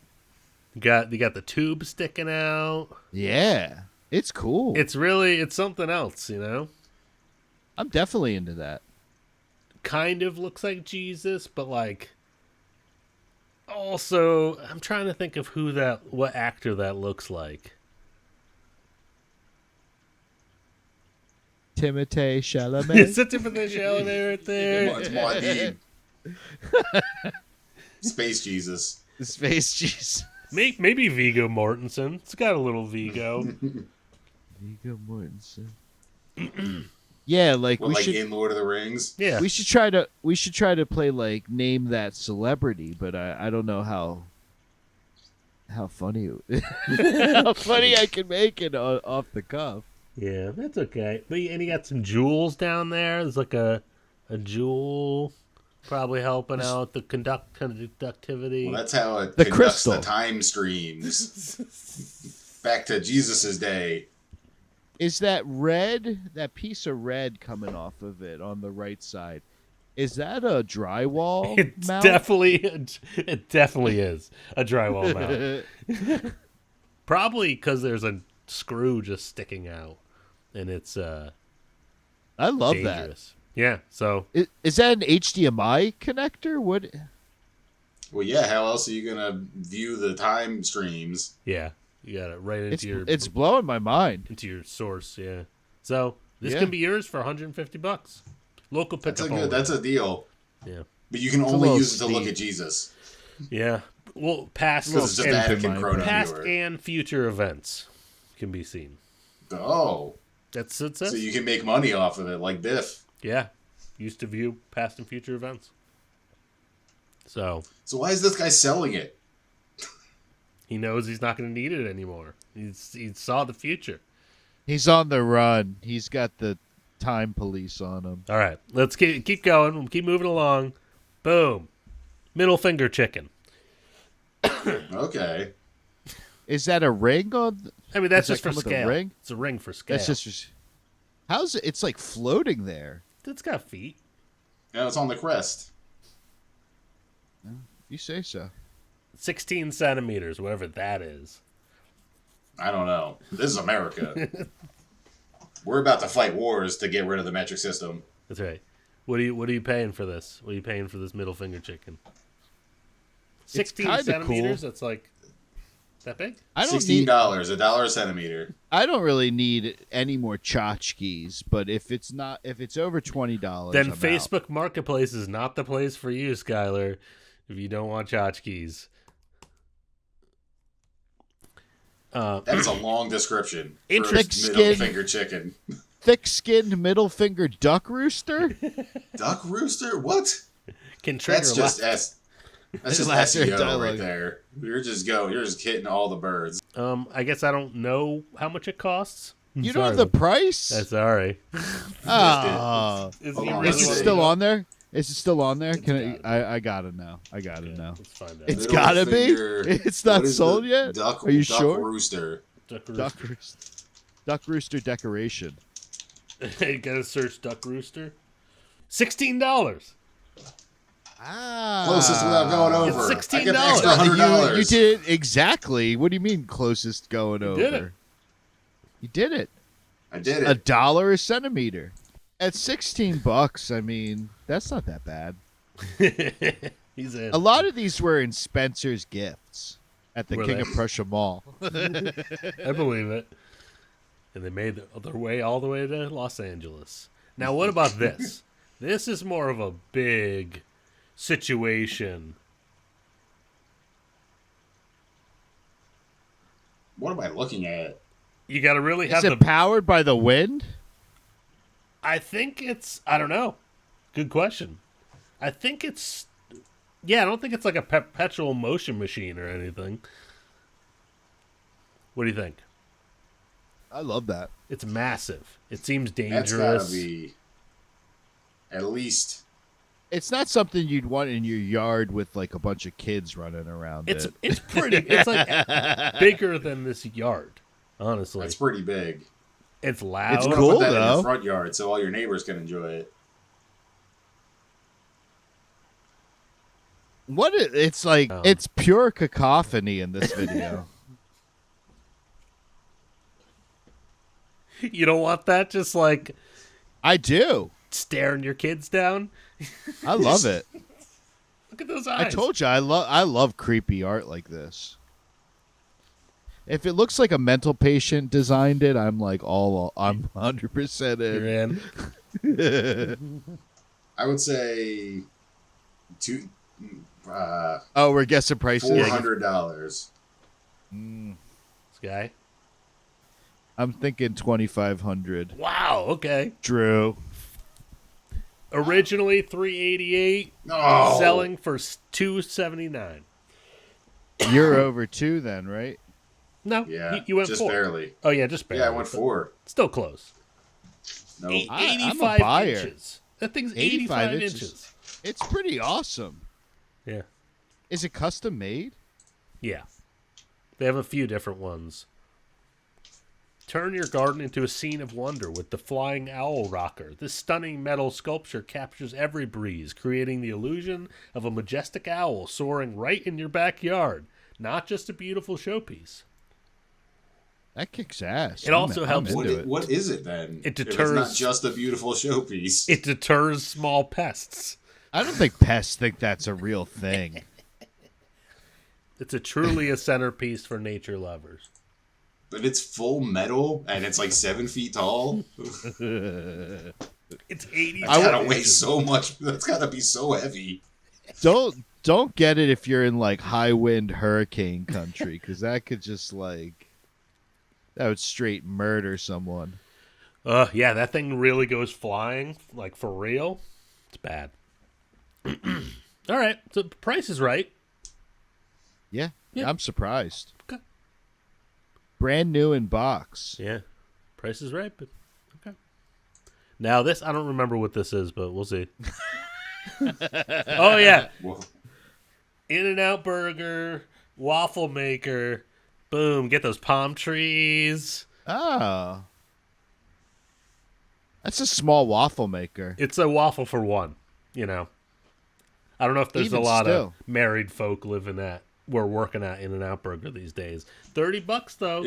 You got the tube sticking out. Yeah, it's cool. It's something else, you know? I'm definitely into that. Kind of looks like Jesus, but like also I'm trying to think of what actor that looks like. Timothée Chalamet. Is it Timothée Chalamet right there? It's Maudine. Space Jesus. The Space Jesus. Maybe Viggo Mortensen. It's got a little Viggo. Viggo Mortensen. Yeah, like What, we like should. in Lord of the Rings? Yeah. We should try to play like name that celebrity, but I don't know how funny how funny I can make it off the cuff. Yeah, that's okay. But and you got some jewels down there. There's like a jewel probably helping out the conductivity. Well, that's how it The conducts crystal. the time streams. Back to Jesus' day. Is that piece of red coming off of it on the right side? Is that a drywall It's mount? it definitely is a drywall mount. Probably because there's a screw just sticking out, and it's I love dangerous. Yeah. So Is that an HDMI connector? What? Well, yeah, how else are you going to view the time streams? yeah, you got it right into It's blowing my mind. into your source. Yeah. So this Yeah. can be yours for $150. Local pickup. That's a deal. Yeah. But you can a only little use it to look steep. at Jesus. Yeah. Well, past Because it's just Well, Vatican in my Chrono past viewer. and future events can be seen. Oh. That's it. So you can make money off of it, like Biff. Yeah. Used to view past and future events. So So why is this guy selling it? he knows he's not going to need it anymore. He saw the future. He's on the run. He's got the time police on him. All right, let's keep going. We'll keep moving along. Boom. Middle finger chicken. Okay. Is that a ring on? I mean, that's Does just that for come with a scale. ring? It's a ring for scale. That's just. How's it? It's like floating there. It's got feet. Now it's on the crest. You say so. 16 centimeters, whatever that is. I don't know. This is America. We're about to fight wars to get rid of the metric system. That's right. What are you paying for this? What are you paying for this middle finger chicken? 16 kinda centimeters. cool. That's like that big. I don't $16, need. $1 a centimeter. I don't really need any more tchotchkes, but if it's over $20, Then I'm out. Facebook Marketplace is not the place for you, Schuyler. If you don't want tchotchkes. That's a long description. For a Interesting. middle finger chicken. Thick-skinned middle finger duck rooster. Duck rooster? What? Can trigger That's just that's just Laughter SEO dialogue. right there. You're just hitting all the birds. I guess I don't know how much it costs. You Sorry, don't have the but- price. That's sorry. Oh. Is Hold he on, really Is it let's see. still on there? Is it still on there? It's Can gotta I gotta know. I gotta know. Let's find out. It's Middle gotta finger- be. It's what not is sold the yet. Duck, Are you duck sure? Rooster. Duck rooster decoration. You gotta search duck rooster. $16. Ah, Closest without going over. It's I get the $16. extra $100. You did it exactly. What do you mean closest going over? did it. You did it. I did it. $1 a centimeter. At $16, I mean, that's not that bad. He's in. A lot of these were in Spencer's Gifts at the Were King they? of Prussia Mall. I believe it. And they made their way all the way to Los Angeles. Now, what about this? This is more of a big situation. What am I looking at? You got to really Is have it the. powered by the wind? I think it's. I don't know. Good question. I think it's. Yeah, I don't think it's like a perpetual motion machine or anything. What do you think? I love that. It's massive. It seems That's dangerous. gotta be at least. It's not something you'd want in your yard with like a bunch of kids running around It's it. it's pretty. It's like bigger than this yard. Honestly, That's pretty big. it's loud. It's I wanna cool, put that in though. your front yard so all your neighbors can enjoy it. It's like Oh. it's pure cacophony in this video. You don't want that just like I do. staring your kids down. I love it. Look at those eyes. I told you I love creepy art like this. If it looks like a mental patient designed it, I'm like I'm 100% You're in. in. I would say two. Oh, we're guessing prices. $400. This guy. I'm thinking 2,500. Wow. Okay. Drew. Originally $388, No. selling for $279. You're over 2 then, right? No, Yeah, you went just 4. barely. Oh yeah, just barely. Yeah, I went 4. Still close. No, Eight- I'm a 85 buyer. inches. That thing's 85 inches. It's pretty awesome. Yeah. Is it custom made? Yeah. They have a few different ones. Turn your garden into a scene of wonder with the flying owl rocker. This stunning metal sculpture captures every breeze, creating the illusion of a majestic owl soaring right in your backyard. Not just a beautiful showpiece. That kicks ass. It also helps- what is it then? It If deters- it's not just a beautiful showpiece. It deters small pests. I don't think pests think that's a real thing. It's truly a centerpiece for nature lovers. But it's full metal and it's like 7 feet tall. It's 85 That's gotta weigh inches. so much. That's gotta be so heavy. Don't get it if you're in like high wind hurricane country, because that could just that would straight murder someone. Yeah, that thing really goes flying, like for real. It's bad. All right, so the price is right. Yeah, Yeah. I'm surprised. Okay. Brand new in box. Yeah, price is right, but okay. Now this, I don't remember what this is, but we'll see. Oh yeah, Whoa. In-N-Out Burger, waffle maker. Boom, get those palm trees. Oh. That's a small waffle maker. It's a waffle for one, you know. I don't know if there's Even a lot still. of married folk living working at In-N-Out Burger these days. $30 though.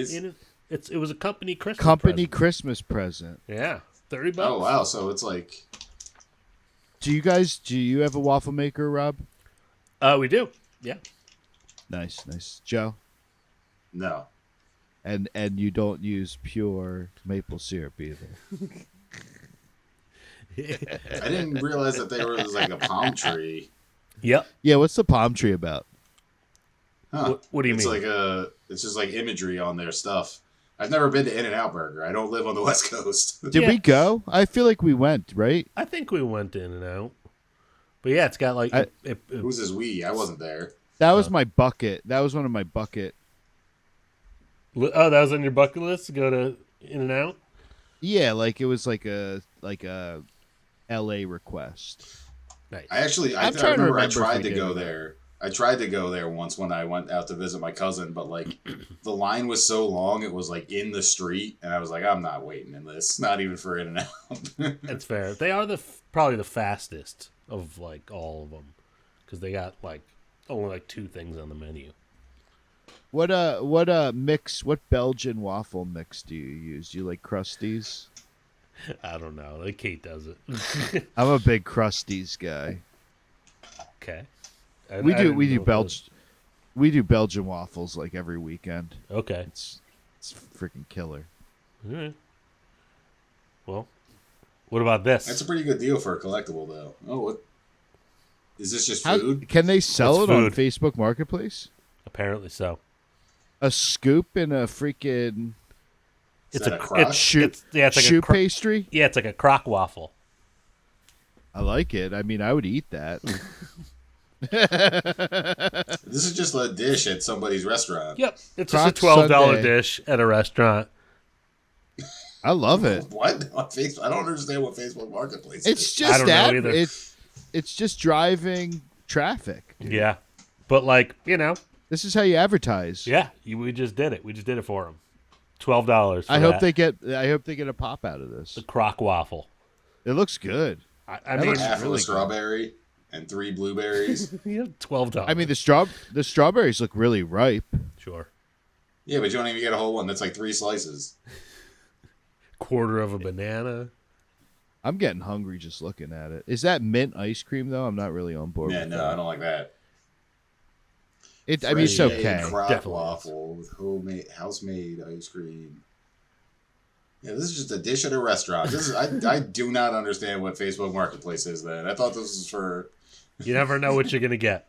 It was a company Christmas present. Christmas present. Yeah, $30. Oh wow! So it's like Do you have a waffle maker, Rob? We do. Yeah. Nice. Joe? no. And you don't use pure maple syrup either. I didn't realize that there was like a palm tree. Yep. Yeah, what's the palm tree about? Huh. What do you it's mean? It's just like imagery on their stuff. I've never been to In-N-Out Burger. I don't live on the West Coast. Did Yeah. we go? I feel like we went, right? I think we went in and out. But yeah, it's got like Who's his we? I wasn't there. That was my bucket. That was one of my bucket. oh, that was on your bucket list to go to In and Out? Yeah, like it was like a LA request. Nice. I I'm trying to remember I remember if tried we to did go or not. there. I tried to go there once when I went out to visit my cousin, but like the line was so long, it was like in the street, and I was like, I'm not waiting in this, not even for In-N-Out. That's fair. They are probably the fastest of like all of them because they got like only like 2 things on the menu. What mix? What Belgian waffle mix do you use? Do you like Krusties? I don't know. Like Kate does it. I'm a big Krusties guy. Okay. We I didn't do know what we do Belgian waffles like every weekend. those- Okay. It's freaking killer. All right. Well, what about this? That's a pretty good deal for a collectible, though. Oh, what? Is this just How food? can they sell It's it on food. Facebook Marketplace? Apparently so. A scoop in a freaking Is It's that a crock? it's shoe yeah, it's like shoe a pastry? yeah, it's like a crock waffle. I like it. I mean, I would eat that. This is just a dish at somebody's restaurant. Yep, it's Crock just a $12 Sundae. dish at a restaurant. I love it. What on Facebook? I don't understand what Facebook Marketplace It's is. just don't know that either. it's just driving traffic. Yeah, but like This is how you advertise. yeah, we just did it. We just did it for them. $12. I hope they get a pop out of this. the crock waffle. It looks good. I That mean, looks half of really a good. strawberry and 3 blueberries. $12. I mean, the strawberries look really ripe. sure, Yeah, but you don't even get a whole one. That's like 3 slices. quarter of a banana. I'm getting hungry just looking at it. Is that mint ice cream though? I'm not really on board. Yeah, with no, that. I don't like that. I mean, it's Fresh made okay. crock Definitely waffle with homemade house-made ice cream. Yeah, this is just a dish at a restaurant. This is I do not understand what Facebook Marketplace is. Then I thought this was for. You never know what you're gonna get.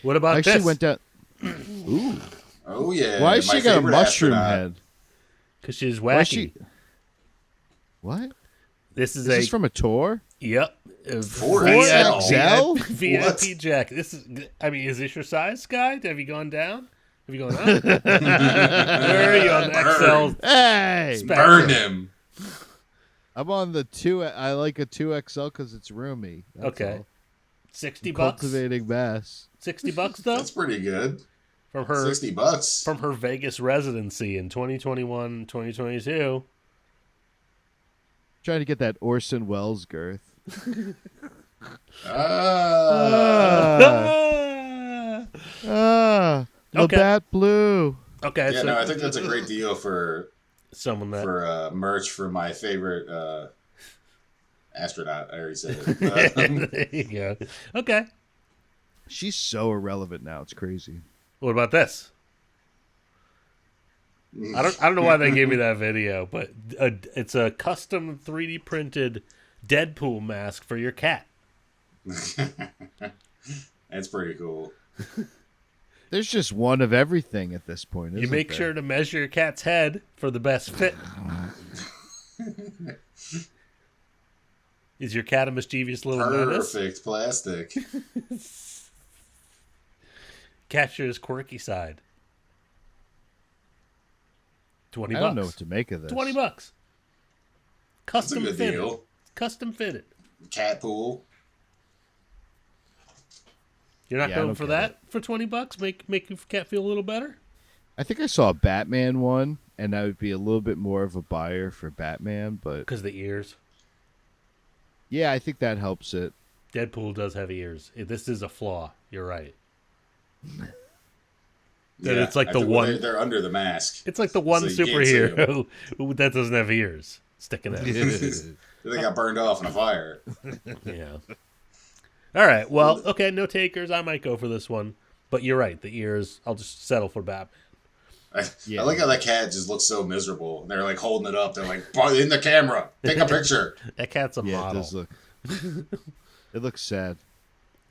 What about I actually this? went down. Ooh. Oh yeah. Why has my she got a favorite mushroom astronaut. head? Because she's Why is she- wacky. What? This is Is this from a tour? Yep. For XL? VIP jacket. This is. I mean, is this your size, guy? Have you gone down? Have you gone up? Where are you on the XL? Hey! Spectrum? Burn him. I'm on the 2. I like a 2XL because it's roomy. That's Okay. all. $60. Cultivating mass. $60 though That's pretty good. from her $60. from her Vegas residency in 2021, 2022. Trying to get that Orson Welles girth. Ah. Okay. Labatt Blue. Okay, Yeah, so no, I think that's a great deal for someone that merch for my favorite astronaut. I already said it. there you go. Okay. She's so irrelevant now. It's crazy. What about this? I don't know why they gave me that video, but it's a custom 3D printed Deadpool mask for your cat. That's pretty cool. There's just one of everything at this point. You isn't make there? sure to measure your cat's head for the best fit. Is your cat a mischievous little menace? Perfect plastic. Capture his quirky side. $20. I don't know what to make of this. $20. That's a Custom good fitted. deal. Custom fitted. Cat pool. You're not Yeah, I going don't for get that for $20? Make your cat feel a little better. I think I saw a Batman one, and I would be a little bit more of a buyer for Batman, but Because the ears. yeah, I think that helps it. Deadpool does have ears. This is a flaw. You're right. Yeah, it's like I the think one. they're under the mask. It's like the one So you can't see superhero who that doesn't have ears sticking out. They got burned off in a fire. Yeah. All right. Well, okay. No takers. I might go for this one, but you're right. The ears. I'll just settle for Batman. I like how that cat just looks so miserable. They're like holding it up. They're like, in the camera, take a picture. That cat's a Yeah, it model. does look. It looks sad.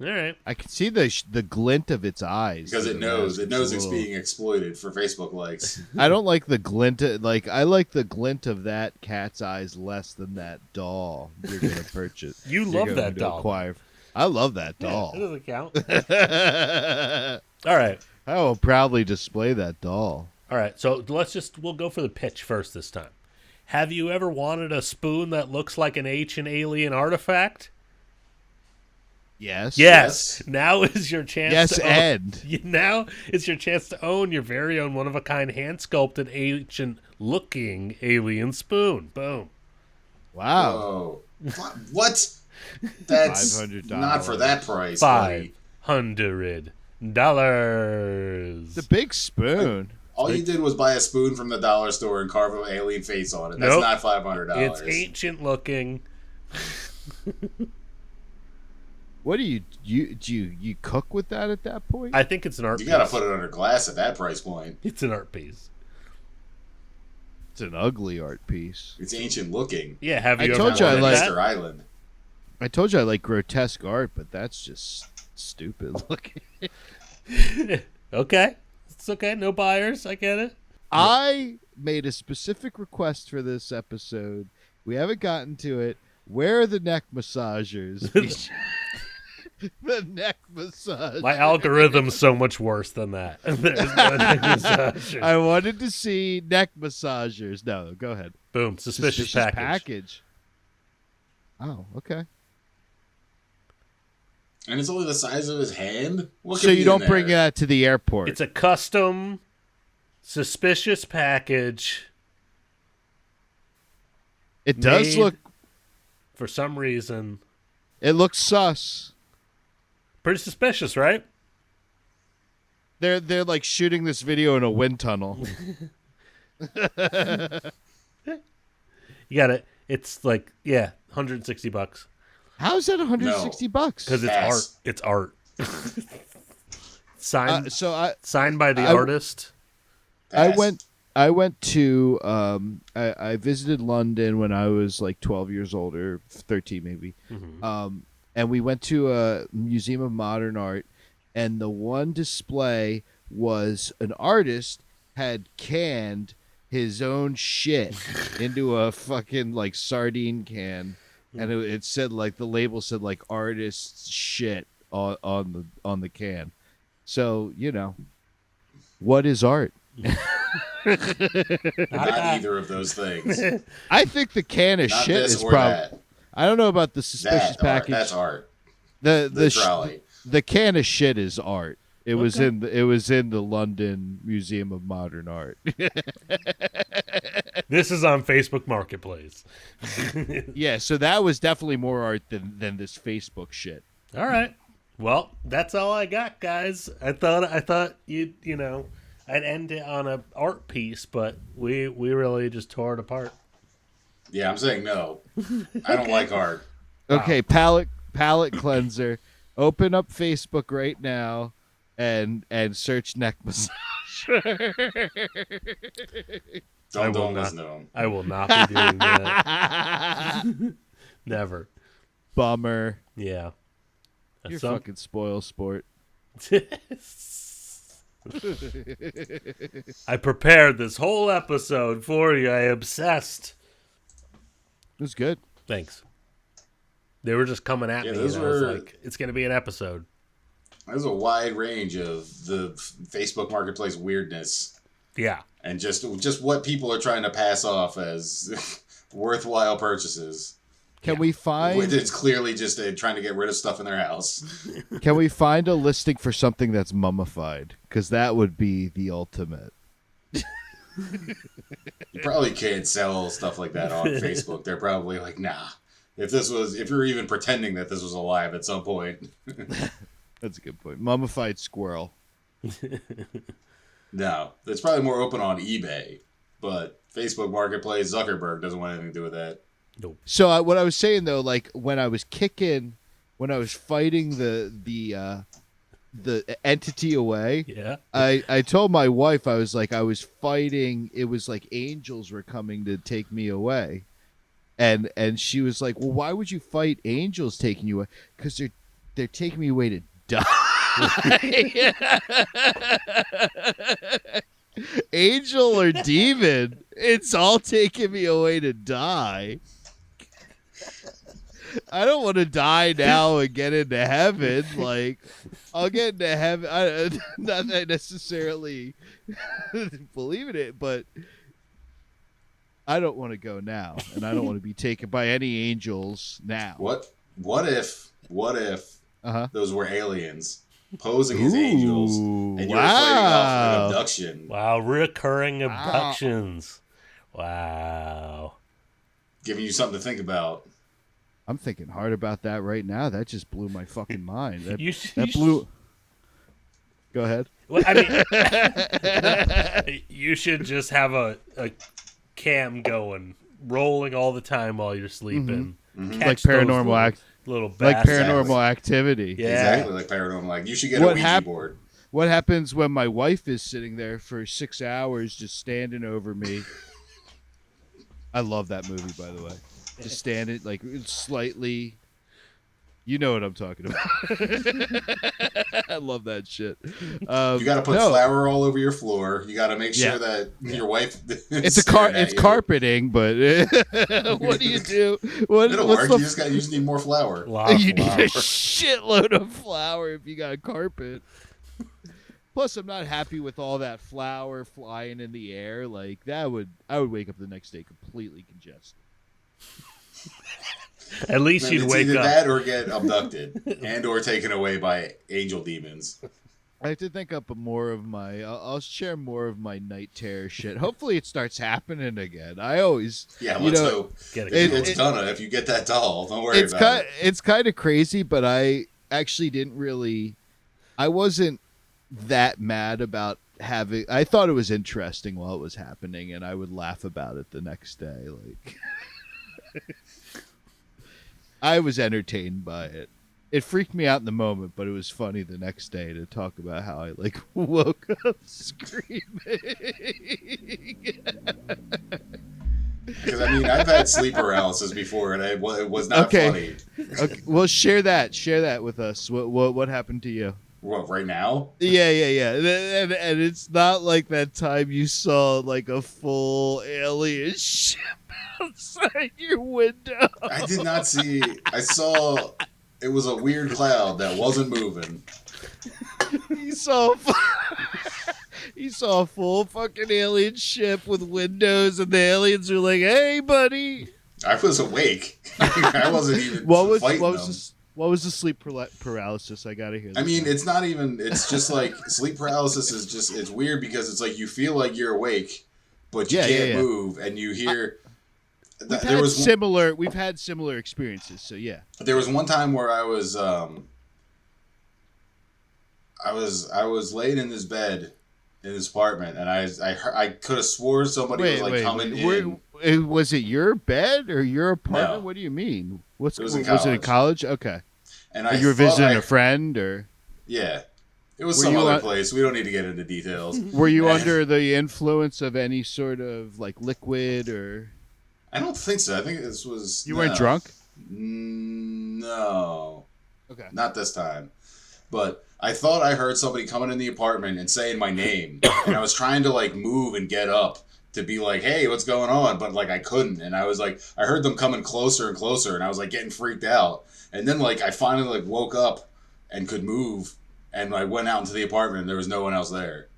All right. I can see the glint of its eyes Because it knows It's it's a little- being exploited for Facebook likes. I don't like the glint. I like the glint of that cat's eyes less than that doll you're gonna purchase. You You're love going that to doll. acquire. I love that doll. Yeah, that doesn't count. All right. I will proudly display that doll. All right. So we'll go for the pitch first this time. Have you ever wanted a spoon that looks like an ancient alien artifact? Yes. Yes. Now is your chance. Yes, to Ed. Now is your chance to own your very own one-of-a-kind hand-sculpted ancient-looking alien spoon. Boom. Wow. Whoa. What? That's $500. not for that price, buddy. $500. It's a big spoon. All you did was buy a spoon from the dollar store and carve an alien face on it. That's Nope. not $500. It's ancient-looking. What do you cook with that at that point? I think it's an art You piece. gotta put it under glass at that price point. It's an art piece. It's an ugly art piece. It's ancient looking. Yeah, have I you told ever you I wanted like- that? Easter Island. I told you I like grotesque art, but that's just stupid looking. Okay. It's okay. No buyers. I get it. I made a specific request for this episode. We haven't gotten to it. Where are the neck massagers? The neck massage. My algorithm's so much worse than that. There's no neck massager. I wanted to see neck massagers. No, go ahead. Boom. Suspicious package. Oh, okay. And it's only the size of his hand? What So could you be don't in bring there? that to the airport. It's a custom suspicious package. It does made- look. For some reason. It looks sus. Pretty suspicious, right? They're like shooting this video in a wind tunnel. You got it. It's like, yeah, $160. How is that $160? Because it's Pass. art. It's art. Signed, So signed by the I- artist. I Pass. went to I visited London when I was like 12 years old or 13 maybe. And we went to a museum of modern art, and the one display was an artist had canned his own shit into a fucking like sardine can, and it said like the label said like artist's shit on the can. So, what is art? Not either of those things. I think the can of Not shit this is or probably. that. I don't know about the suspicious That art. package. That's art. The The trolley. the can of shit is art. It was Okay. in the London Museum of Modern Art. This is on Facebook Marketplace. Yeah, so that was definitely more art than this Facebook shit. All right. Well, that's all I got, guys. I thought I'd end it on a art piece, but we really just tore it apart. Yeah, I'm saying no. I don't like art. Okay, palate cleanser. Open up Facebook right now and search neck massage. Don't listen to them. I will not be doing that. Never. Bummer. Yeah. You're fucking spoil sport. I prepared this whole episode for you. I obsessed. It was good. Thanks. They were just coming at Yeah, me, those and I was were- like, it's going to be an episode. There's a wide range of the Facebook Marketplace weirdness Yeah. and just what people are trying to pass off as worthwhile purchases. Can we find It's clearly just trying to get rid of stuff in their house. Can we find a listing for something that's mummified? Because that would be the ultimate. You probably can't sell stuff like that on Facebook. They're probably like, nah. If you're even pretending that this was alive at some point, That's a good point. Mummified squirrel. no. It's probably more open on eBay. But Facebook Marketplace, Zuckerberg doesn't want anything to do with that. Nope. So what I was saying though, like when I was fighting the entity away, Yeah. I told my wife I was fighting. It was like angels were coming to take me away, and she was like, "Well, why would you fight angels taking you away? Because they're taking me away to die." Angel or demon, it's all taking me away to die. I don't want to die now and get into heaven. Like, I'll get into heaven. Not that I necessarily believe in it, but I don't want to go now, and I don't want to be taken by any angels now. What if Uh-huh. those were aliens posing as angels and you were wow. fighting off an abduction, Wow. Recurring abductions. Wow. giving you something to think about? I'm thinking hard about that right now. That just blew my fucking mind. That, You sh- that you blew. Go ahead. Well, I mean, you should just have a cam going, rolling all the time while you're sleeping. Mm-hmm. Catch Like those paranormal little like bastards. paranormal activity. Yeah. Exactly like paranormal. Like you should get What a Ouija hap- board. What happens when my wife is sitting there for 6 hours just standing over me? I love that movie, by the way. Just standing, like, slightly. You know what I'm talking about. I love that shit. You got to put flour all over your floor. You got to make sure that your wife. It's carpeting, but what do you do? It'll work. You just need more flour. You need a shitload of flour if you got carpet. Plus, I'm not happy with all that flour flying in the air. Like I would wake up the next day completely congested. At least And you'd it's wake either up. that or get abducted and or taken away by angel demons. I have to think up more of my. I'll share more of my night terror shit. Hopefully, it starts happening again. I always, Let's hope. Get It's gonna if you get that doll. Don't worry it's about it. It's kind of crazy, but I actually didn't really. I wasn't that mad about having. I thought it was interesting while it was happening, and I would laugh about it the next day. Like, I was entertained by it. It freaked me out in the moment, but it was funny the next day to talk about how I like woke up screaming. Because I mean, I've had sleep paralysis before, and it was not funny. Okay, well, share that with us. What happened to you? What, right now? Yeah. And it's not like that time you saw like a full alien ship outside your window. I did not see. I saw. It was a weird cloud that wasn't moving. You saw a full fucking alien ship with windows, and the aliens were like, "Hey, buddy." I was awake. I wasn't even fighting them. What was the sleep paralysis? I gotta hear. I mean, it's not even. It's just like sleep paralysis is just. It's weird because it's like you feel like you're awake, but you can't move, and you hear. We've had similar experiences, so yeah. There was one time where I was laying in this bed in this apartment, and I could have swore somebody was coming in. Was it your bed or your apartment? No. What do you mean? Was it in college? Okay. And you were visiting a friend, or? Yeah, it was some other place. We don't need to get into details. Were you under the influence of any sort of like liquid or? I don't think so. I think this was... You weren't drunk? No. Okay. Not this time. But I thought I heard somebody coming in the apartment and saying my name. And I was trying to, like, move and get up to be like, hey, what's going on? But, like, I couldn't. And I was like... I heard them coming closer and closer, and I was, like, getting freaked out. And then, like, I finally, like, woke up and could move. And I went out into the apartment, and there was no one else there.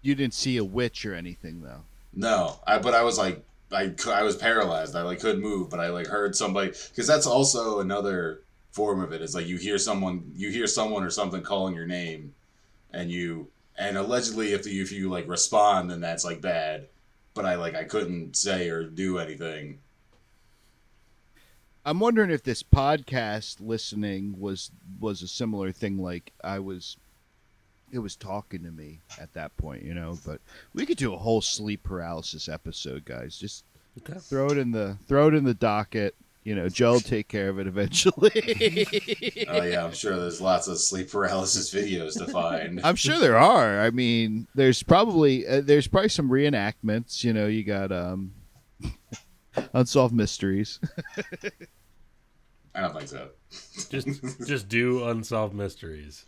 You didn't see a witch or anything, though? No. But I was, like... I was paralyzed. I like couldn't move, but I like heard somebody, because that's also another form of it. It's like you hear someone or something calling your name, and allegedly if you like respond, then that's like bad. But I couldn't say or do anything. I'm wondering if this podcast listening was a similar thing. Like it was talking to me at that point, you know. But we could do a whole sleep paralysis episode, guys. Just throw it in the docket. You know, Joe will take care of it eventually. Oh yeah, I'm sure there's lots of sleep paralysis videos to find. I'm sure there are. I mean, there's probably some reenactments. You know, you got Unsolved Mysteries. I don't think so. Just do Unsolved Mysteries.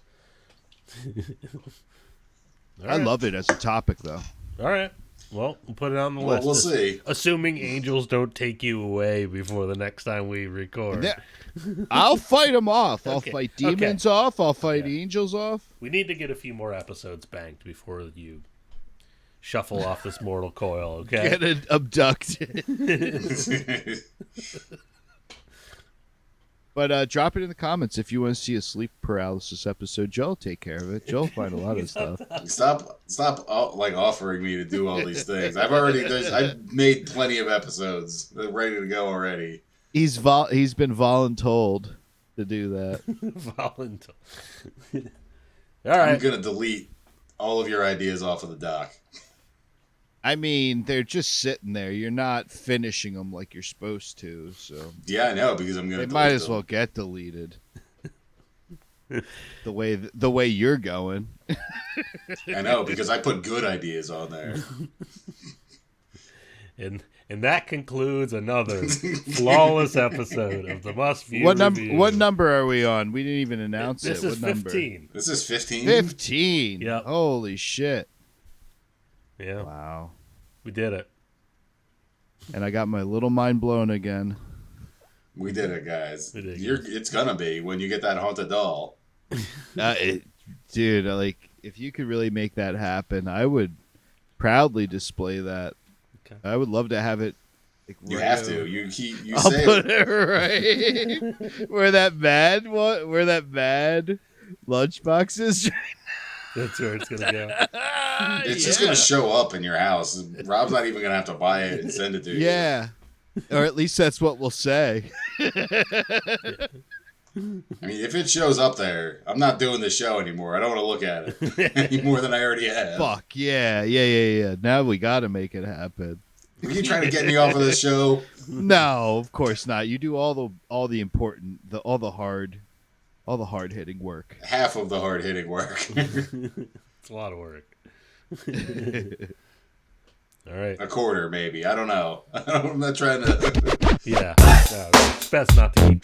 I love it as a topic, though. All right. Well, we'll put it on the list. We'll see. Assuming angels don't take you away before the next time we record. Yeah. I'll fight them off. I'll fight demons off. I'll fight angels off. We need to get a few more episodes banked before you shuffle off this mortal coil, okay? Get it abducted. But drop it in the comments if you want to see a sleep paralysis episode. Joe will take care of it. Joe will find a lot of stuff. Stop like offering me to do all these things. I've made plenty of episodes. They're ready to go already. He's been voluntold to do that. Voluntold. All right. I'm gonna delete all of your ideas off of the doc. I mean, they're just sitting there. You're not finishing them like you're supposed to. So yeah, I know, because I'm gonna. They might as well get deleted. the way you're going. I know, because I put good ideas on there. And that concludes another flawless episode of the Must View Review. What number are we on? We didn't even announce this it. This is 15. This is 15? 15. Yep. Holy shit. Yeah. Wow. We did it. And I got my little mind blown again. We did it, guys. It's gonna be when you get that haunted doll. Dude, like, if you could really make that happen, I would proudly display that. Okay. I would love to have it. Like, you have to. You I'll say put it right where that mad lunchbox is. That's where it's gonna go. It's just gonna show up in your house. Rob's not even gonna have to buy it and send it to you. Yeah, or at least that's what we'll say. I mean, if it shows up there, I'm not doing the show anymore. I don't want to look at it any more than I already have. Fuck yeah. Now we got to make it happen. Were you trying to get me off of this show? No, of course not. You do all the important, all the hard hitting work. Half of the hard hitting work. It's a lot of work. All right. A quarter, maybe. I don't know. I'm not trying to. Yeah. It's best not to keep.